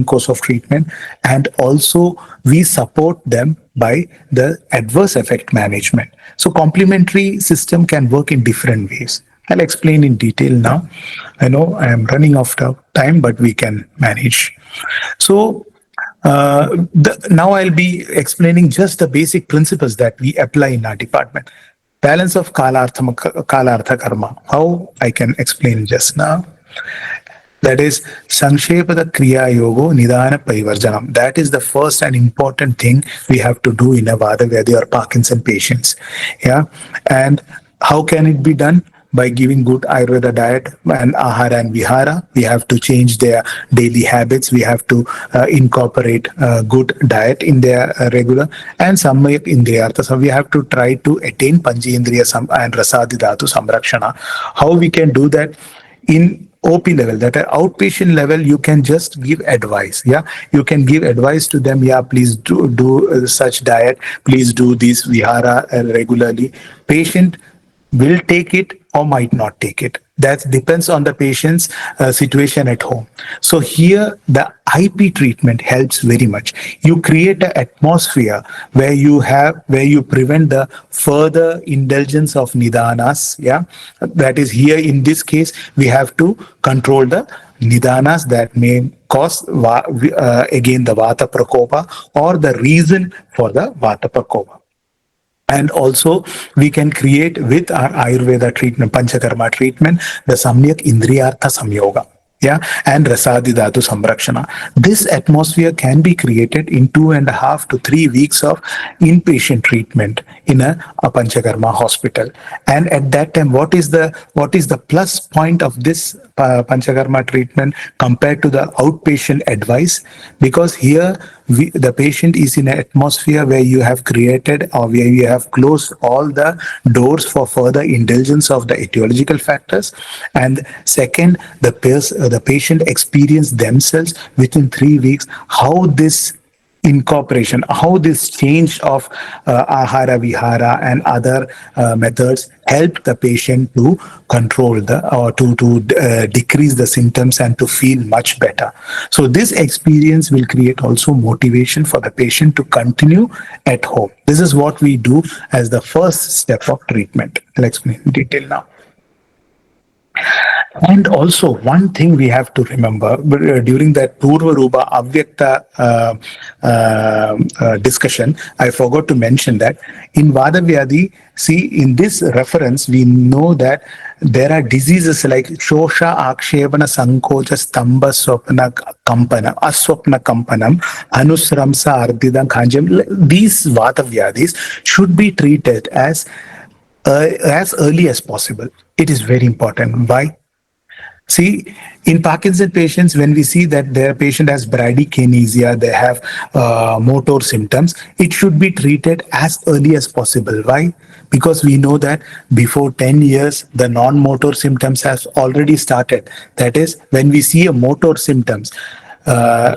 Speaker 2: course of treatment, and also we support them by the adverse effect management. So complementary system can work in different ways. I'll explain in detail now. I know I am running out of time, but we can manage. So now I'll be explaining just the basic principles that we apply in our department. Balance of Kalartha Karma. How I can explain just now. That is Sangshepada Kriya Yogo Nidana Parivarjanam. That is the first and important thing we have to do in a Vata Vyadhi or Parkinson patients. Yeah. And how can it be done? by giving good Ayurveda diet and ahara and vihara. We have to change their daily habits. We have to incorporate good diet in their regular and samyak indriyartha. So we have to try to attain panchindriya and rasadi dhatu samrakshana. How we can do that? In OP level, that at outpatient level, you can just give advice. Yeah, you can give advice to them. Yeah, please do such diet. Please do this vihara regularly. Patient will take it or might not take it. That depends on the patient's situation at home. So here the IP treatment helps very much. You create an atmosphere where you prevent the further indulgence of nidanas. Yeah, that is here in this case we have to control the nidanas that may cause again the vata prakopa or the reason for the vata prakopa. And also, we can create with our Ayurveda treatment, Panchakarma treatment, the Samyak Indriyartha Samyoga. Yeah, and Rasadi Dhatu Samrakshana. This atmosphere can be created in 2.5 to 3 weeks of inpatient treatment in a Panchakarma hospital. And at that time, what is the plus point of this Panchakarma treatment compared to the outpatient advice? Because here the patient is in an atmosphere where you have created or where you have closed all the doors for further indulgence of the etiological factors. And second, the patient experience themselves within 3 weeks how this incorporation, how this change of ahara vihara and other methods help the patient to control to decrease the symptoms and to feel much better. So this experience will create also motivation for the patient to continue at home. This is what we do as the first step of treatment. I'll explain in detail now. And also, one thing we have to remember during that Purva Rupa Avyakta discussion, I forgot to mention that in Vada Vyadhi, see, in this reference, we know that there are diseases like Shosha, Akshevana, Sankocha, Stamba, Swapna, Kampana, Aswapna Kampanam, Anusramsa, Ardidam, Khanjam. These Vata Vyadhis should be treated as early as possible. It is very important. Why? See, in Parkinson patients, when we see that their patient has bradykinesia, they have motor symptoms, it should be treated as early as possible. Why? Because we know that before 10 years, the non-motor symptoms have already started. That is, when we see a motor symptoms,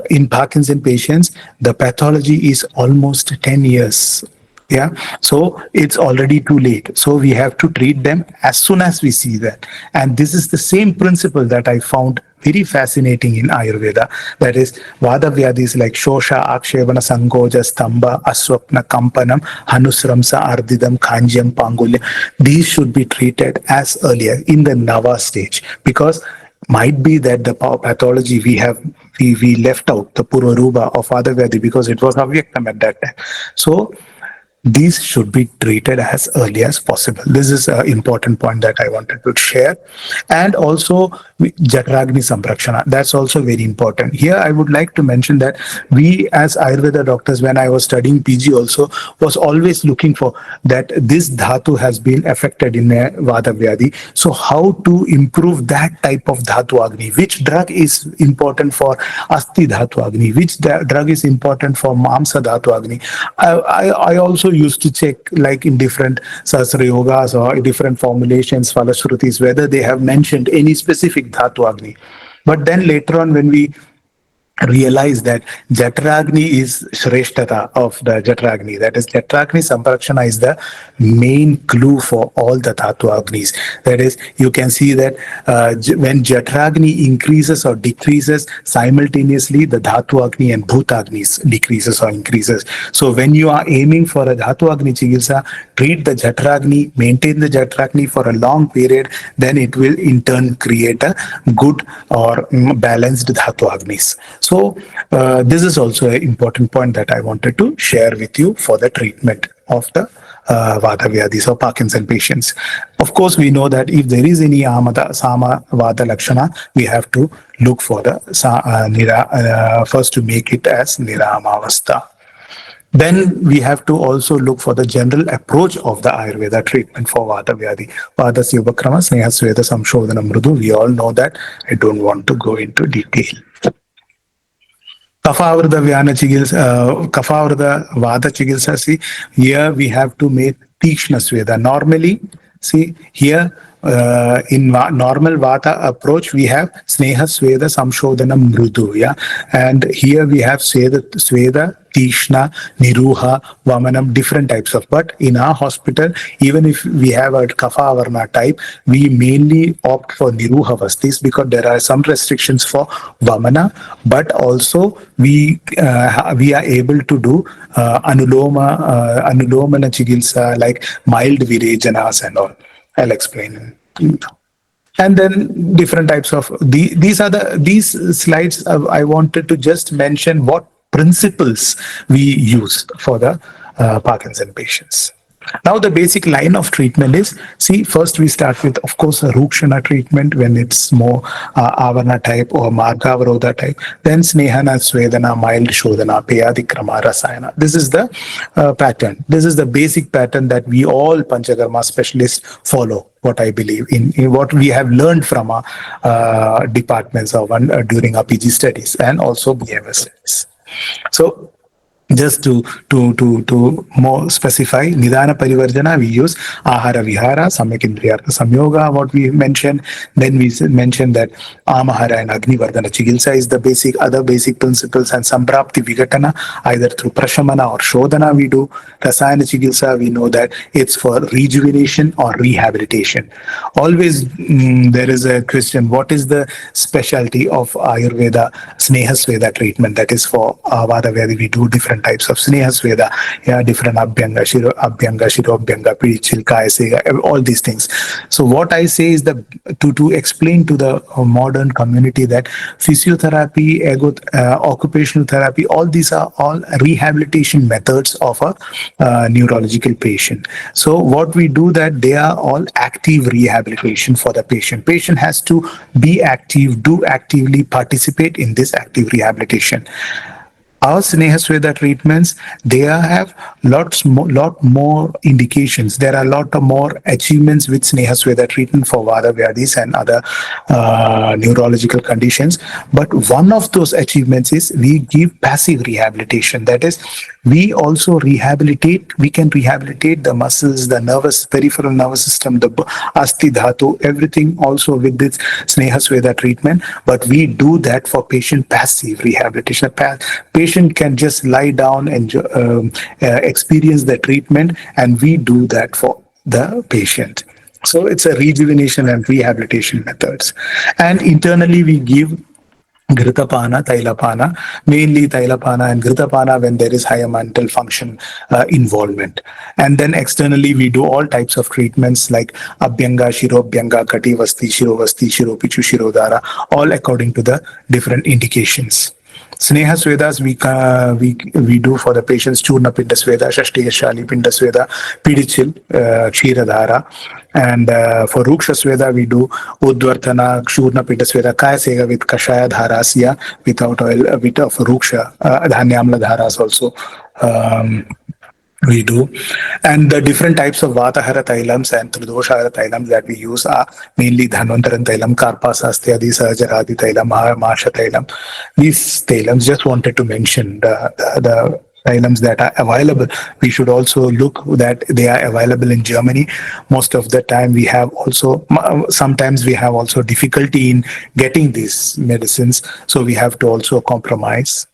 Speaker 2: in Parkinson patients, the pathology is almost 10 years. Yeah, so it's already too late. So we have to treat them as soon as we see that. And this is the same principle that I found very fascinating in Ayurveda. That is, Vada Vyadhis like Shosha, Akshevana, Sankoja, Stamba, Aswapna, Kampanam, Hanusramsa, Ardidam, Khanjam, Pangulya. These should be treated as earlier in the Nava stage, because might be that the pathology we left out the Purvarupa of Vada Vyadhi because it was Avyaktam at that time. So these should be treated as early as possible. This is an important point that I wanted to share. And also Jatragni Samrakshana. That's also very important. Here I would like to mention that we as Ayurveda doctors, when I was studying PG also, was always looking for that this dhatu has been affected in a Vata Vyadhi. So how to improve that type of Dhatu Agni? Which drug is important for Asti Dhatu Agni? Which drug is important for Mamsa Dhatu Agni? I also used to check, like in different Sastra Yogas or different formulations, Falashrutis, whether they have mentioned any specific Dhatu Agni. But then later on, when we realize that Jatragni is Shreshtata of the Jatragni. That is, Jatragni Samrakshana is the main clue for all the Dhatu Agnis. That is, you can see that when Jatragni increases or decreases, simultaneously the Dhatu Agni and Bhuta Agnis decreases or increases. So when you are aiming for a Dhatu Agni Chikitsa, treat the Jatragni, maintain the Jatragni for a long period, then it will in turn create a good or balanced Dhatu Agnis. So this is also an important point that I wanted to share with you for the treatment of the Vata Vyadhis or Parkinson patients. Of course, we know that if there is any Amata, Sama, Vata Lakshana, we have to look for the first to make it as Niramavastha. Then we have to also look for the general approach of the Ayurveda treatment for Vata Vyadhi. Vata Sivakrama, Sneha Sweda Samshodhana Mrudu. We all know that. I don't want to go into detail. Kafavrda Vyana Chigilsa, Kafavrda Vata Chigilsa. See, here we have to make Tikshna Sweda. Normally, see, here in normal Vata approach, we have Sneha Sweda Samshodhana Mrudu. Yeah. And here we have Sweda, Tishna, Niruha, Vamanam, different types of. But in our hospital, even if we have a Kapha Varna type, we mainly opt for Niruha Vastis because there are some restrictions for Vamana, but also we are able to do Anulomana Chigilsa, like mild Virejanas and all. I'll explain. And then different types of these slides. I wanted to just mention what principles we use for the Parkinson patients. Now the basic line of treatment is, see, first we start with, of course, a Rukshana treatment when it's more Avana type or Margavarodha type. Then Snehana, Swedana, mild Shodhana, Peyadikrama, Rasayana. This is the pattern. This is the basic pattern that we all Panchakarma specialists follow, what I believe, in what we have learned from our departments of during our PG studies and also BMS studies. So just to more specify, Nidana Parivarjana, we use Ahara Vihara, Samyakindriyartha Samyoga, what we mentioned. Then we mentioned that Amahara and Agni Vardhana Chigilsa is the other basic principles, and Samprati Vigatana, either through Prashamana or Shodhana we do. Rasayana Chigilsa, we know that it's for rejuvenation or rehabilitation. Always there is a question, what is the specialty of Ayurveda Sneha Sweda treatment? That is for Vata Vyadhi, we do different types of Sneha Sweda, different Abhyanga, Shirobhyanga, Pidichil, Kayasega, all these things. So what I say is that to explain to the modern community that physiotherapy, occupational therapy, all these are all rehabilitation methods of a neurological patient. So what we do, that they are all active rehabilitation for the patient. Patient has to be active, do actively participate in this active rehabilitation. Our Sneha Sweda treatments, they have lot more indications. There are a lot more achievements with Sneha Sweda treatment for Vata Vyadhis and other neurological conditions. But one of those achievements is we give passive rehabilitation. That is, we also rehabilitate, we can rehabilitate the muscles, the nervous, peripheral nervous system, the Asti Dhatu, everything also with this Sneha Sweda treatment. But we do that for patient passive rehabilitation. Patient can just lie down and experience the treatment, and we do that for the patient. So it's a rejuvenation and rehabilitation methods. And internally we give Gritapana, Tailapana, mainly Tailapana and Gritapana when there is higher mental function involvement. And then externally, we do all types of treatments like Abhyanga, Shirobhyanga, Kati Vasti, Shirovasti, Shiropichu, Shirodhara, all according to the different indications. Sneha Swedas we do for the patients Churna Pinda Sweda, Shashtiya Shali Pinda Sweda, Pidichil, Kshiradhara. And for Ruksha Sweda, we do Udvartana, Churna Pinda Sweda, Kayasega with Kashaya Dharasya, without oil, a bit of Ruksha, Dhanyamla Dharas also. We do. And the different types of Vatahara Tailams and Tridoshahara Tailams that we use are mainly Dhanvantaran Tailam, Karpasastyadi, Sahajaradi Tailam, Masha Tailam. These Tailams, just wanted to mention the Tailams that are available. We should also look that they are available in Germany. Most of the time we have also, sometimes we have also difficulty in getting these medicines. So we have to also compromise.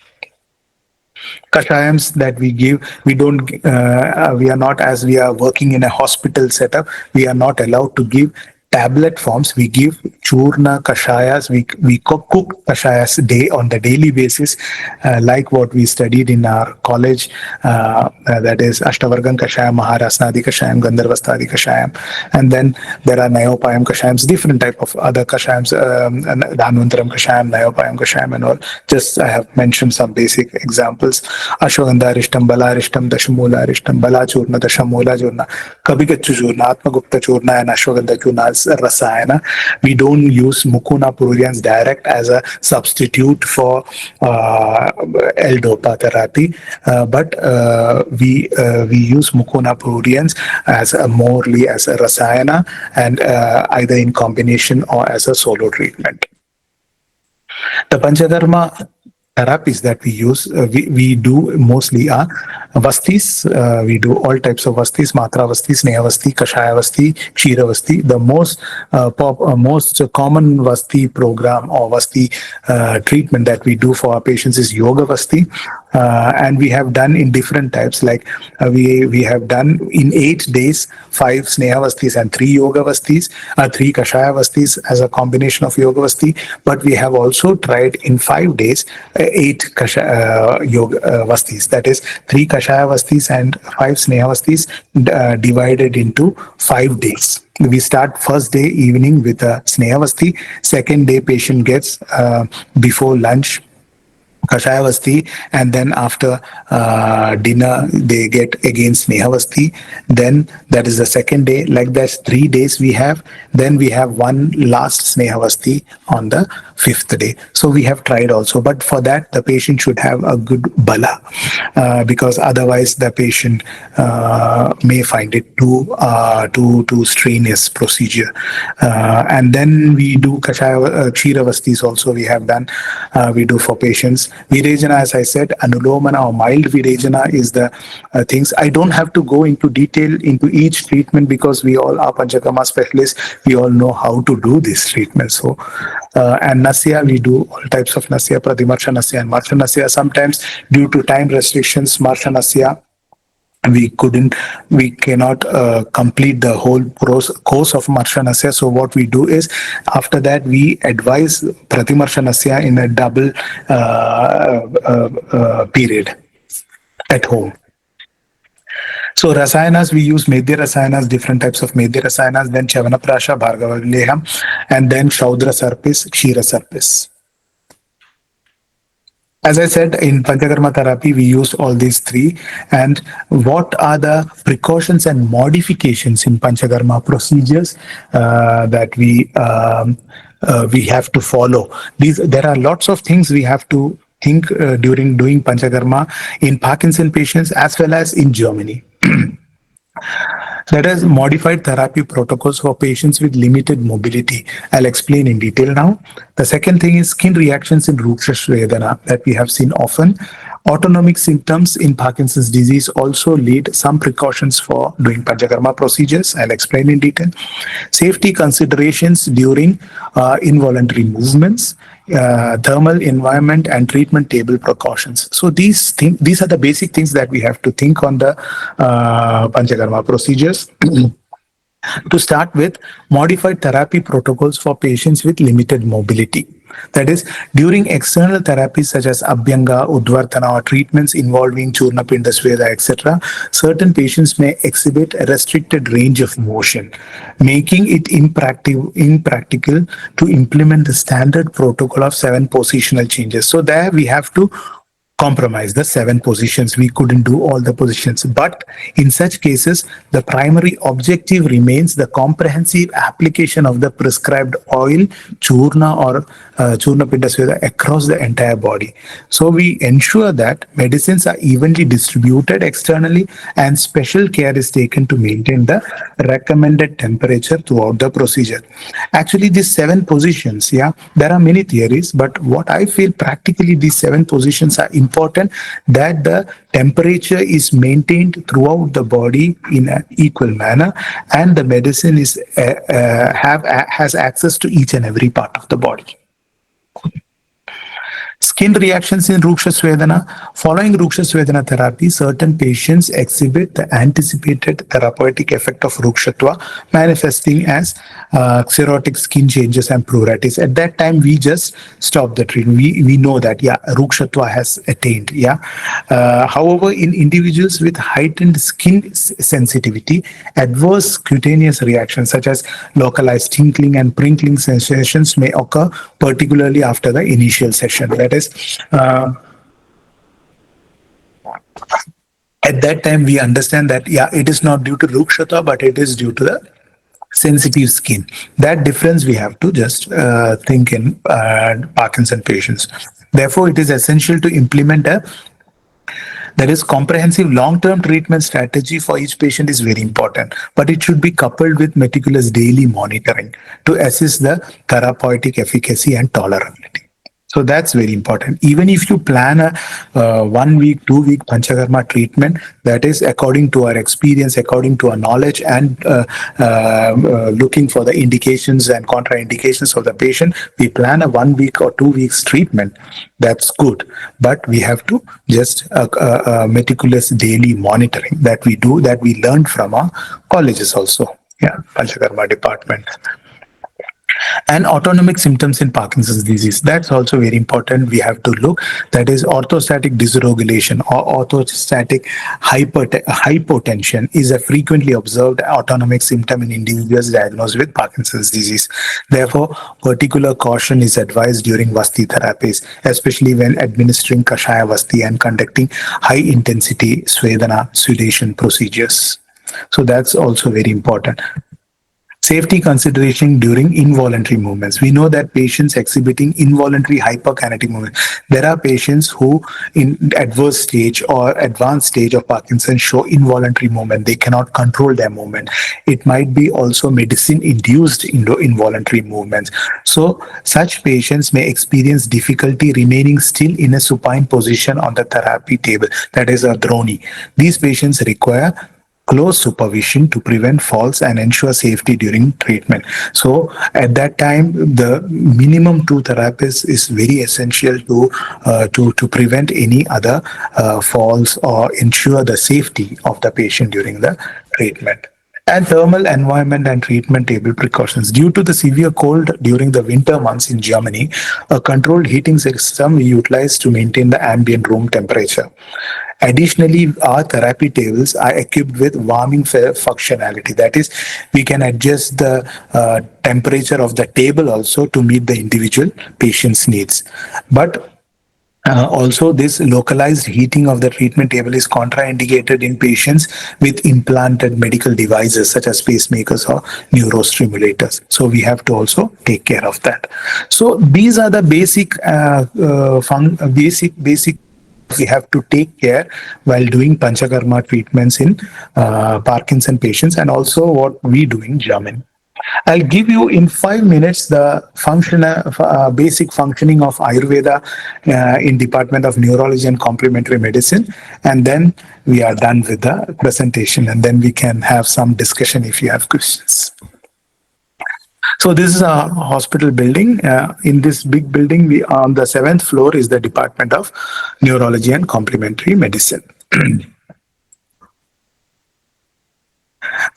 Speaker 2: Kashayams that we give, we don't, we are not, as we are working in a hospital setup, we are not allowed to give tablet forms. We give churna kashayas, we cook kashayas on the daily basis, like what we studied in our college, that is Ashtavargan Kashayam, Maharasnadi Kashayam, Gandharvastadi Kashayam, and then there are Nayopayam Kashayams, different type of other Kashayams, Dhanvantaram Kashayam, Nayopayam Kashayam and all. Just I have mentioned some basic examples. Ashwagandha Arishtam, Bala Arishtam, Dashamula Arishtam, Bala Churna, Dashamula Churna, Kabikachu Churna, Atmagupta Churna and Ashwagandha Churna Rasayana. We don't don't use Mucuna pruriens direct as a substitute for L-DOPA therapy, but we use Mucuna pruriens as a morely as a rasayana and either in combination or as a solo treatment. The Panchakarma therapies that we use, we do mostly are vastis. We do all types of vastis: matra vasti, sneha vasti, kashaya vasti, kshira vasti. The most common vasti program or vasti treatment that we do for our patients is yoga vasti. And we have done in different types, like we have done in 8 days 5 sneha vastis and 3 yoga vastis, 3 kashaya vastis as a combination of yoga vasti. But we have also tried in 5 days 8 yoga vastis, that is 3 kashaya vastis and 5 sneha vastis divided into 5 days. We start first day evening with a sneha vasti. Second day patient gets before lunch Kashaya Vasti, and then after dinner they get again Sneha Vasti. Then that is the second day. Like that's 3 days we have. Then we have one last Sneha Vasti on the 5th day. So we have tried also, but for that the patient should have a good bala, because otherwise the patient may find it too strenuous procedure. And then we do Kashaya Kshira Vastis also we have done. We do for patients. Virejana, as I said, Anulomana or mild Virejana is the things. I don't have to go into detail into each treatment because we all are Panchakarma specialists. We all know how to do this treatment. So, and Nasya, we do all types of Nasya, Pratimarsha Nasya and Marsha Nasya. Sometimes due to time restrictions, Marsha Nasya, we cannot complete the whole course of Marshanasya. So what we do is, after that we advise Pratimarshanasya in a double period at home. So Rasayanas, we use Medhya Rasayanas, different types of Medhya Rasayanas, then Chavanaprasha, Bhargava Leham, and then Shaudra Sarpis, Kshira Sarpis. As I said, in Panchakarma therapy, we use all these three. And what are the precautions and modifications in Panchakarma procedures that we have to follow? There are lots of things we have to think during doing Panchakarma in Parkinson patients as well as in Germany. That is modified therapy protocols for patients with limited mobility. I'll explain in detail now. The second thing is skin reactions in Ruksha Vedana that we have seen often. Autonomic symptoms in Parkinson's disease also lead some precautions for doing Panchakarma procedures. I'll explain in detail. Safety considerations during involuntary movements, thermal environment and treatment table precautions. So these are the basic things that we have to think on the Panchakarma procedures. To start with, modified therapy protocols for patients with limited mobility. That is, during external therapies such as Abhyanga, Udvartana, or treatments involving Churna Pinda Sweda, etc., certain patients may exhibit a restricted range of motion, making it impractical to implement the standard protocol of 7 positional changes. So there we have to compromise the 7 positions. We couldn't do all the positions, but in such cases the primary objective remains the comprehensive application of the prescribed oil, churna or churna pinda sweda across the entire body. So we ensure that medicines are evenly distributed externally and special care is taken to maintain the recommended temperature throughout the procedure. Actually, these 7 positions, there are many theories, but what I feel practically these 7 positions are important, that the temperature is maintained throughout the body in an equal manner and the medicine has access to each and every part of the body. Skin reactions in Ruksha Vedana. Following Ruksha Vedana therapy, certain patients exhibit the anticipated therapeutic effect of Rukshatva, manifesting as xerotic skin changes and pruritus. At that time, we just stop the treatment. We know that, Rukshatva has attained. However, in individuals with heightened skin sensitivity, adverse cutaneous reactions such as localized tingling and prickling sensations may occur, particularly after the initial session. That is, at that time we understand that it is not due to Rukshatva, but it is due to the sensitive skin. That difference we have to just think in Parkinson patients. Therefore, it is essential to implement a there is comprehensive long-term treatment strategy for each patient is very important, but it should be coupled with meticulous daily monitoring to assess the therapeutic efficacy and tolerability. So that's very important. Even if you plan a 1 week, 2 week Panchakarma treatment, that is according to our experience, according to our knowledge, and looking for the indications and contraindications of the patient, we plan a 1 week or 2 weeks treatment. That's good, but we have to just meticulous daily monitoring that we do, that we learned from our colleges also. Yeah, Panchakarma department. And autonomic symptoms in Parkinson's disease, that's also very important. We have to look, that is orthostatic dysregulation or orthostatic hypotension is a frequently observed autonomic symptom in individuals diagnosed with Parkinson's disease. Therefore, particular caution is advised during Vasti therapies, especially when administering Kashaya Vasti and conducting high intensity Svedana sedation procedures. So that's also very important. Safety consideration during involuntary movements. We know that patients exhibiting involuntary hyperkinetic movement, there are patients who in adverse stage or advanced stage of Parkinson show involuntary movement. They cannot control their movement. It might be also medicine induced involuntary movements. So such patients may experience difficulty remaining still in a supine position on the therapy table, that is a droni. These patients require close supervision to prevent falls and ensure safety during treatment. So at that time, the minimum two therapists is very essential to prevent any other falls or ensure the safety of the patient during the treatment. And thermal environment and treatment table precautions. Due to the severe cold during the winter months in Germany, a controlled heating system is utilized to maintain the ambient room temperature. Additionally, our therapy tables are equipped with warming functionality. That is, we can adjust the temperature of the table also to meet the individual patient's needs. But also, this localized heating of the treatment table is contraindicated in patients with implanted medical devices such as pacemakers or neurostimulators. So we have to also take care of that. So these are the basic we have to take care while doing Panchakarma treatments in Parkinson patients, and also what we do in Germany. I'll give you in 5 minutes the basic functioning of Ayurveda in Department of Neurology and Complementary Medicine, and then we are done with the presentation, and then we can have some discussion if you have questions. So this is a hospital building. In this big building, we on the 7th floor is the Department of Neurology and Complementary Medicine.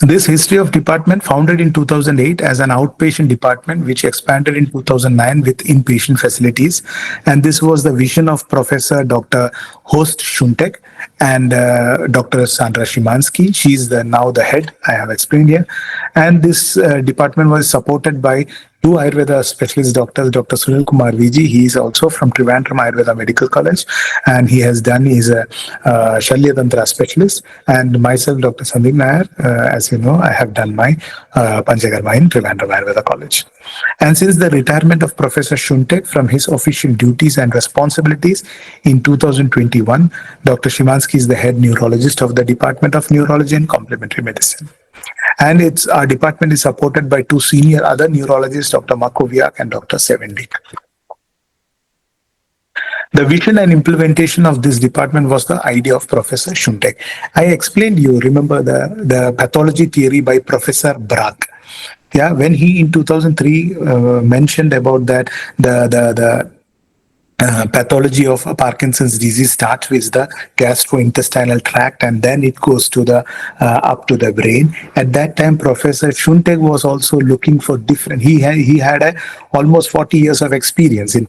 Speaker 2: This history of department, founded in 2008 as an outpatient department, which expanded in 2009 with inpatient facilities. And this was the vision of Professor Dr. Horst Schuntek and Dr. Sandra Szymanski. She is now the head, I have explained here. And this department was supported by two Ayurveda specialist doctors, Dr. Sunil Kumar Viji. He is also from Trivandrum Ayurveda Medical College, and he has done, he's a Shalya Tantra specialist. And myself, Dr. Sandeep D.Nair, as you know, I have done my Panchakarma in Trivandrum Ayurveda College. And since the retirement of Professor Schuntek from his official duties and responsibilities in 2021, Dr. Szymanski is the head neurologist of the Department of Neurology and Complementary Medicine. And our department is supported by two senior other neurologists, Dr. Makoviak and Dr. Sevendik. The vision and implementation of this department was the idea of Professor Schuntek. I explained you, remember the pathology theory by Professor Braak. Yeah, when he in 2003 mentioned about that the pathology of Parkinson's disease starts with the gastrointestinal tract, and then it goes to the up to the brain. At that time, Professor Schuntek was also looking for different. He had almost 40 years of experience in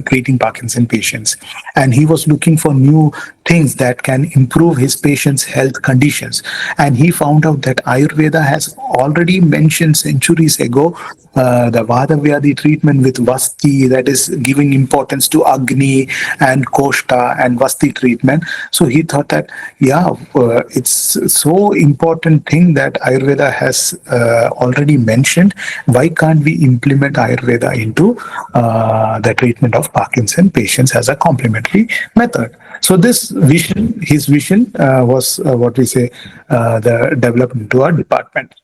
Speaker 2: treating Parkinson patients, and he was looking for new things that can improve his patients' health conditions. And he found out that Ayurveda has already mentioned centuries ago the Vata Vyadhi treatment with Vasti, that is giving importance to Agni and Koshta and Vasti treatment. So he thought that, yeah, it's so important thing that Ayurveda has already mentioned. Why can't we implement Ayurveda into the treatment of Parkinson patients as a complementary method? So this vision, his vision was what we say, the development to our department.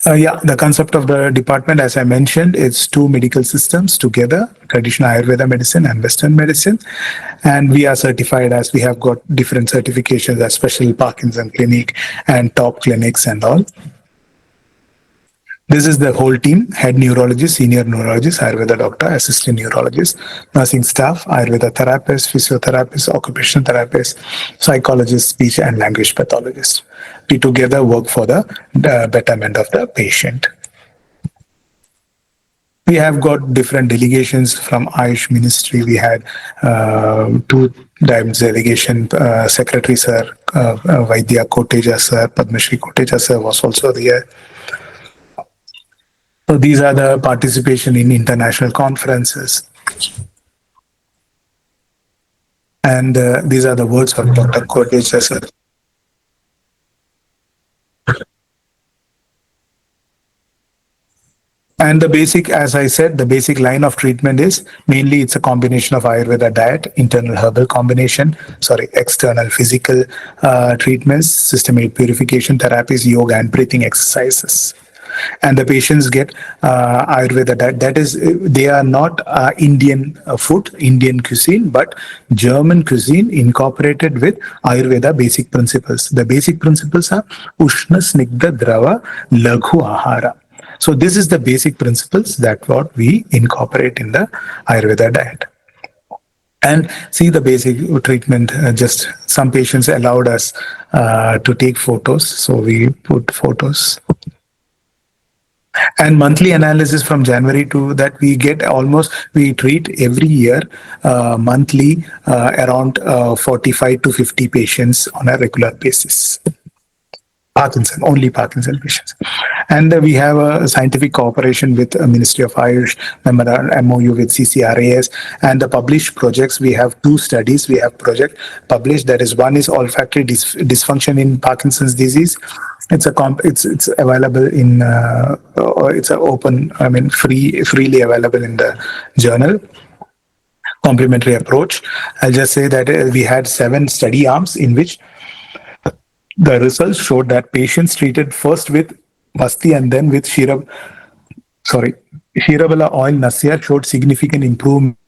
Speaker 2: Yeah, the concept of the department, as I mentioned, it's two medical systems together, traditional Ayurveda medicine and Western medicine. And we are certified as we have got different certifications as special Parkinson clinic and top clinics and all. This is the whole team: head neurologist, senior neurologist, Ayurveda doctor, assistant neurologist, nursing staff, Ayurveda therapist, physiotherapist, occupational therapist, psychologist, speech and language pathologist. We together work for the betterment of the patient. We have got different delegations from Ayush Ministry. We had two times delegation, Secretary Sir, Vaidya Koteja Sir, Padmashri Koteja Sir was also there. So these are the participation in international conferences. And these are the words of Dr. Koteja Sir. And the basic, as I said, the basic line of treatment is mainly it's a combination of Ayurveda diet, internal herbal combination, external physical treatments, systemic purification therapies, yoga and breathing exercises. And the patients get Ayurveda diet. That is, they are not Indian food, Indian cuisine, but German cuisine incorporated with Ayurveda basic principles. The basic principles are Ushna Snigdha Drava Laghu Ahara. So this is the basic principles that what we incorporate in the Ayurveda diet. And see the basic treatment, just some patients allowed us to take photos. So we put photos. And monthly analysis from January to that we get almost, we treat every year monthly around 45 to 50 patients on a regular basis. Parkinson, only Parkinson patients. And we have a scientific cooperation with Ministry of Ayush, MOU with CCRAS, and the published projects. We have two studies. We have project published. That is, one is olfactory dysfunction in Parkinson's disease. It's it's available in it's a open, I mean freely available in the journal. Complementary approach. I'll just say that we had 7 study arms in which the results showed that patients treated first with Vasti and then with Shirabala oil Nasya showed significant improvement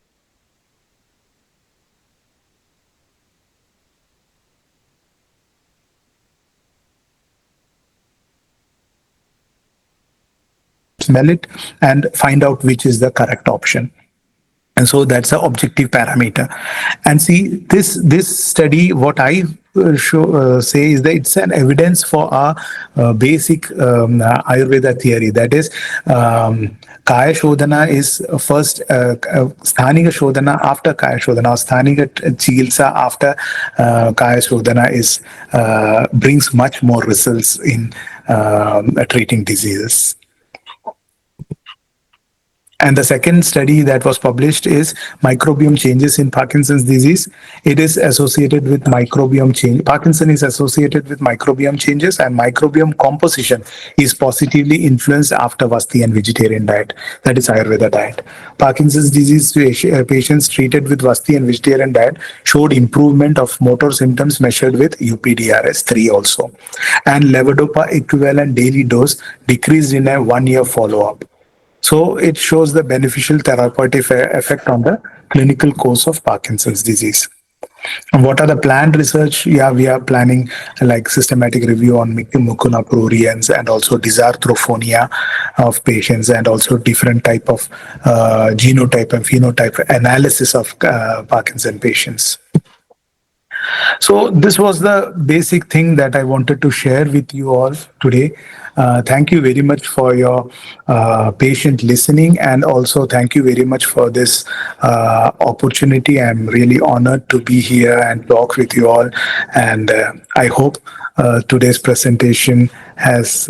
Speaker 2: smell it and find out which is the correct option. And so that's an objective parameter. And see, this study, what I say is that it's an evidence for our basic Ayurveda theory. That is, Kaya Shodhana is first, Sthanika Shodhana after Kaya Shodhana, or Sthanika Chikitsa after Kaya Shodhana is brings much more results in treating diseases. And the second study that was published is microbiome changes in Parkinson's disease. It is associated with microbiome change. Parkinson is associated with microbiome changes, and microbiome composition is positively influenced after Vasti and vegetarian diet. That is Ayurveda diet. Parkinson's disease patients treated with Vasti and vegetarian diet showed improvement of motor symptoms measured with UPDRS-3 also. And levodopa equivalent daily dose decreased in a 1-year follow-up. So it shows the beneficial therapeutic effect on the clinical course of Parkinson's disease. And what are the planned research? Yeah, we are planning like systematic review on mucuna pruriens and also dysarthrophonia of patients, and also different type of genotype and phenotype analysis of Parkinson patients. So this was the basic thing that I wanted to share with you all today. Thank you very much for your patient listening, and also thank you very much for this opportunity. I'm really honored to be here and talk with you all, and I hope today's presentation has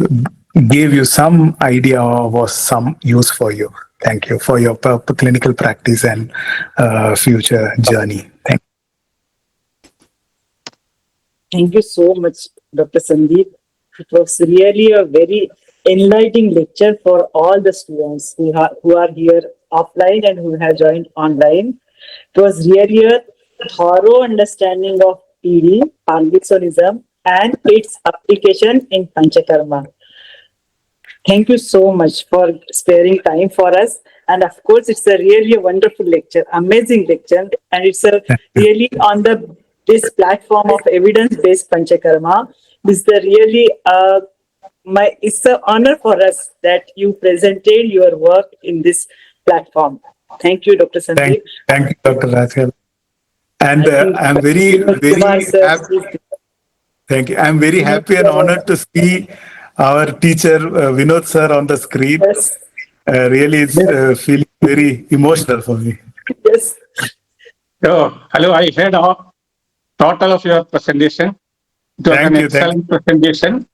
Speaker 2: gave you some idea or was some use for you. Thank you for your clinical practice and future journey.
Speaker 1: Thank you so much, Dr. Sandeep. It was really a very enlightening lecture for all the students who are here offline and who have joined online. It was really a thorough understanding of PD, Parkinsonism, and its application in Panchakarma. Thank you so much for sparing time for us. And of course, it's a really wonderful lecture, amazing lecture. And it's a really on this platform of evidence-based Panchakarma. This is the really it's an honor for us that you presented your work in this platform. Thank you, Dr. Sandeep.
Speaker 2: Thank you, Dr. Rachel. And I'm very happy. Thank you. I'm very happy and honored to see our teacher Vinod sir on the screen.
Speaker 1: Yes.
Speaker 2: Really, it's feeling very emotional for me.
Speaker 1: Yes.
Speaker 3: So, hello, I heard all total of your presentation. It was an excellent presentation.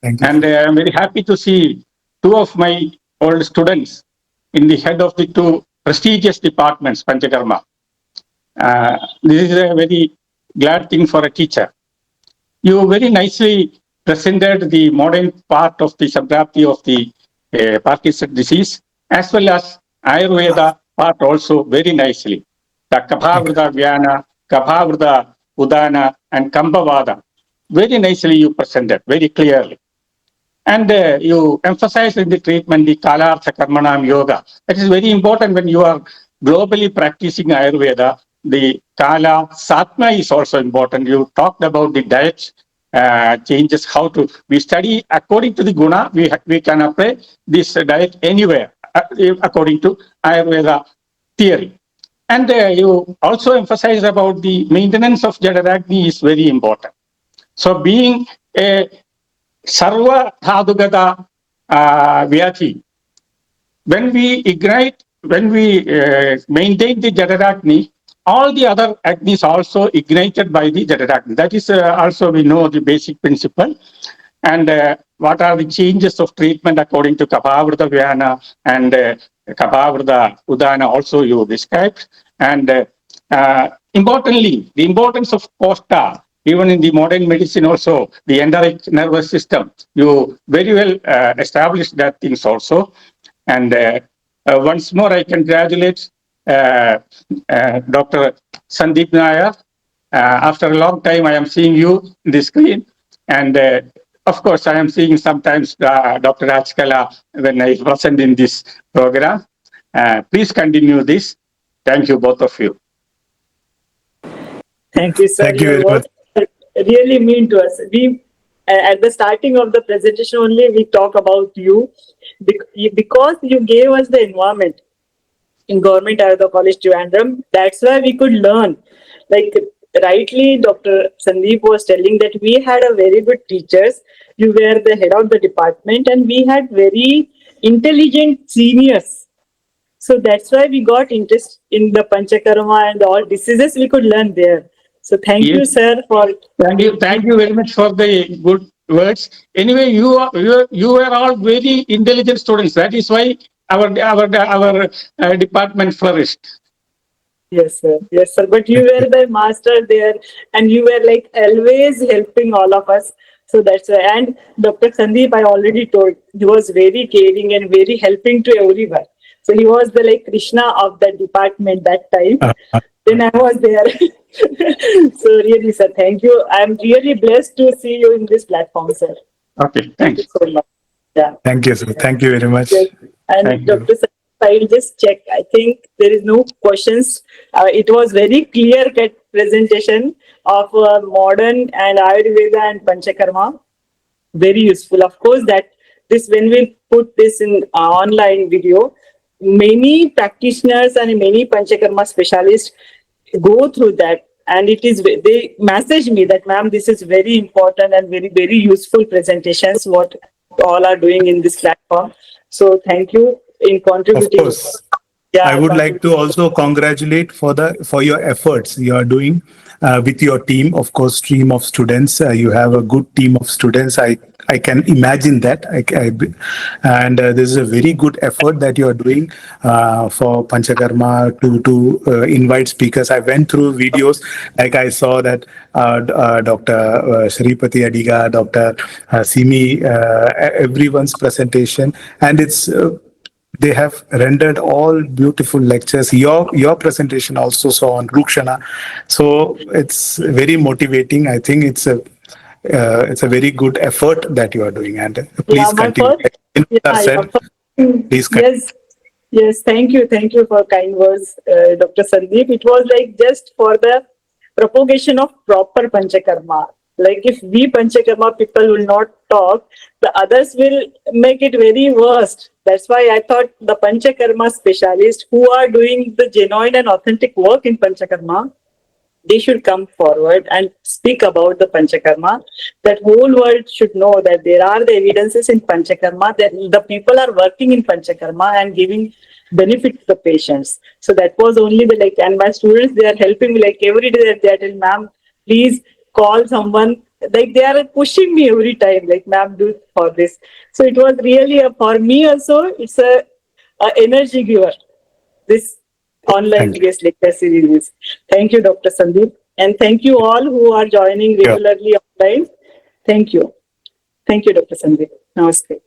Speaker 2: Thank you.
Speaker 3: And I'm very happy to see two of my old students in the head of the two prestigious departments, Panchakarma. This is a very glad thing for a teacher. You very nicely presented the modern part of the Samprati of the Parkinson disease, as well as Ayurveda part also very nicely. The Kaphavrita Vyana, Kaphavrita Udana, and Kambhavada. Very nicely you presented, very clearly. And you emphasized in the treatment the Kalartha Karmanam Yoga. That is very important when you are globally practicing Ayurveda. The Kala Satma is also important. You talked about the diet changes, how to, we study according to the Guna, we can apply this diet anywhere according to Ayurveda theory. And you also emphasize about the maintenance of Jadaragni is very important. So being a Sarva Dhadugata Vyati, when we ignite, when we maintain the Jadaragni, all the other Agnis also ignited by the Jadaragni. That is also we know the basic principle. And what are the changes of treatment according to Kaphavrita Vyana and Kaphavrita Udana also you described. And importantly, the importance of Kosta, even in the modern medicine also, the enteric nervous system, you very well established that things also. And once more, I congratulate Dr. Sandeep D.Nair. After a long time, I am seeing you in the screen. And of course, I am seeing sometimes Dr. Rajkala when I present in this program. Please continue this. Thank you, both of you.
Speaker 1: Thank you, sir.
Speaker 2: Thank you very much.
Speaker 1: Really mean to us. We at the starting of the presentation only we talk about you because you gave us the environment in Government Ayurveda College Trivandrum. That's why we could learn. Like rightly, Dr. Sandeep was telling that we had a very good teachers. You were the head of the department, and we had very intelligent seniors. So that's why we got interest in the Panchakarma and all diseases we could learn there. So thank you, sir, for
Speaker 3: thank you very much for the good words. Anyway, you are all very intelligent students. That is why our department flourished.
Speaker 1: Yes, sir. Yes, sir. But you were the master there, and you were like always helping all of us. So that's why. And Dr. Sandeep, I already told, he was very caring and very helping to everyone. So he was the like Krishna of that department that time. Then I was there. So really, sir, thank you. I'm really blessed to see you in this platform, sir.
Speaker 3: Okay, thank you
Speaker 1: so much. Yeah.
Speaker 2: Thank you, sir. Thank you very much.
Speaker 1: Yes. And Dr. Sandeep, I will just check. I think there is no questions. It was very clear-cut presentation of modern and Ayurveda and Panchakarma. Very useful. Of course, that this when we put this in online video, many practitioners and many Panchakarma specialists go through that, and it is they message me that, ma'am, this is very important and very useful presentations what all are doing in this platform. So thank you in contributing.
Speaker 2: Of course. Yeah, I would like to also congratulate for your efforts you are doing with your team. Of course, team of students. You have a good team of students. I I can imagine that. And this is a very good effort that you are doing for Panchakarma to invite speakers. I went through videos, like I saw that Dr. Shripati Adiga, Dr. Simi, everyone's presentation, and it's they have rendered all beautiful lectures. Your presentation also saw on Rukshana, so it's very motivating. I think it's a very good effort that you are doing, and
Speaker 1: Yeah,
Speaker 2: please
Speaker 1: my
Speaker 2: continue.
Speaker 1: first,
Speaker 2: Like Indra
Speaker 1: yeah, yeah,
Speaker 2: said, please continue.
Speaker 1: yes, yes, thank you for kind words, Dr. Sandeep. It was like just for the propagation of proper Panchakarma. Like if we Panchakarma people will not talk, the others will make it very worst. That's why I thought the Panchakarma specialists who are doing the genuine and authentic work in Panchakarma, they should come forward and speak about the Panchakarma. That whole world should know that there are the evidences in Panchakarma, that the people are working in Panchakarma and giving benefit to the patients. So that was only the like, and my students, they are helping me like every day. They are telling, ma'am, please call someone. Like they are pushing me every time, like, ma'am, do it for this. So it was really for me also, it's a energy giver. This online
Speaker 2: Thank you.
Speaker 1: guest lecture series. Thank you, Dr. Sandeep. And thank you all who are joining
Speaker 2: Yeah.
Speaker 1: regularly online. Thank you. Thank you, Dr. Sandeep. Namaste.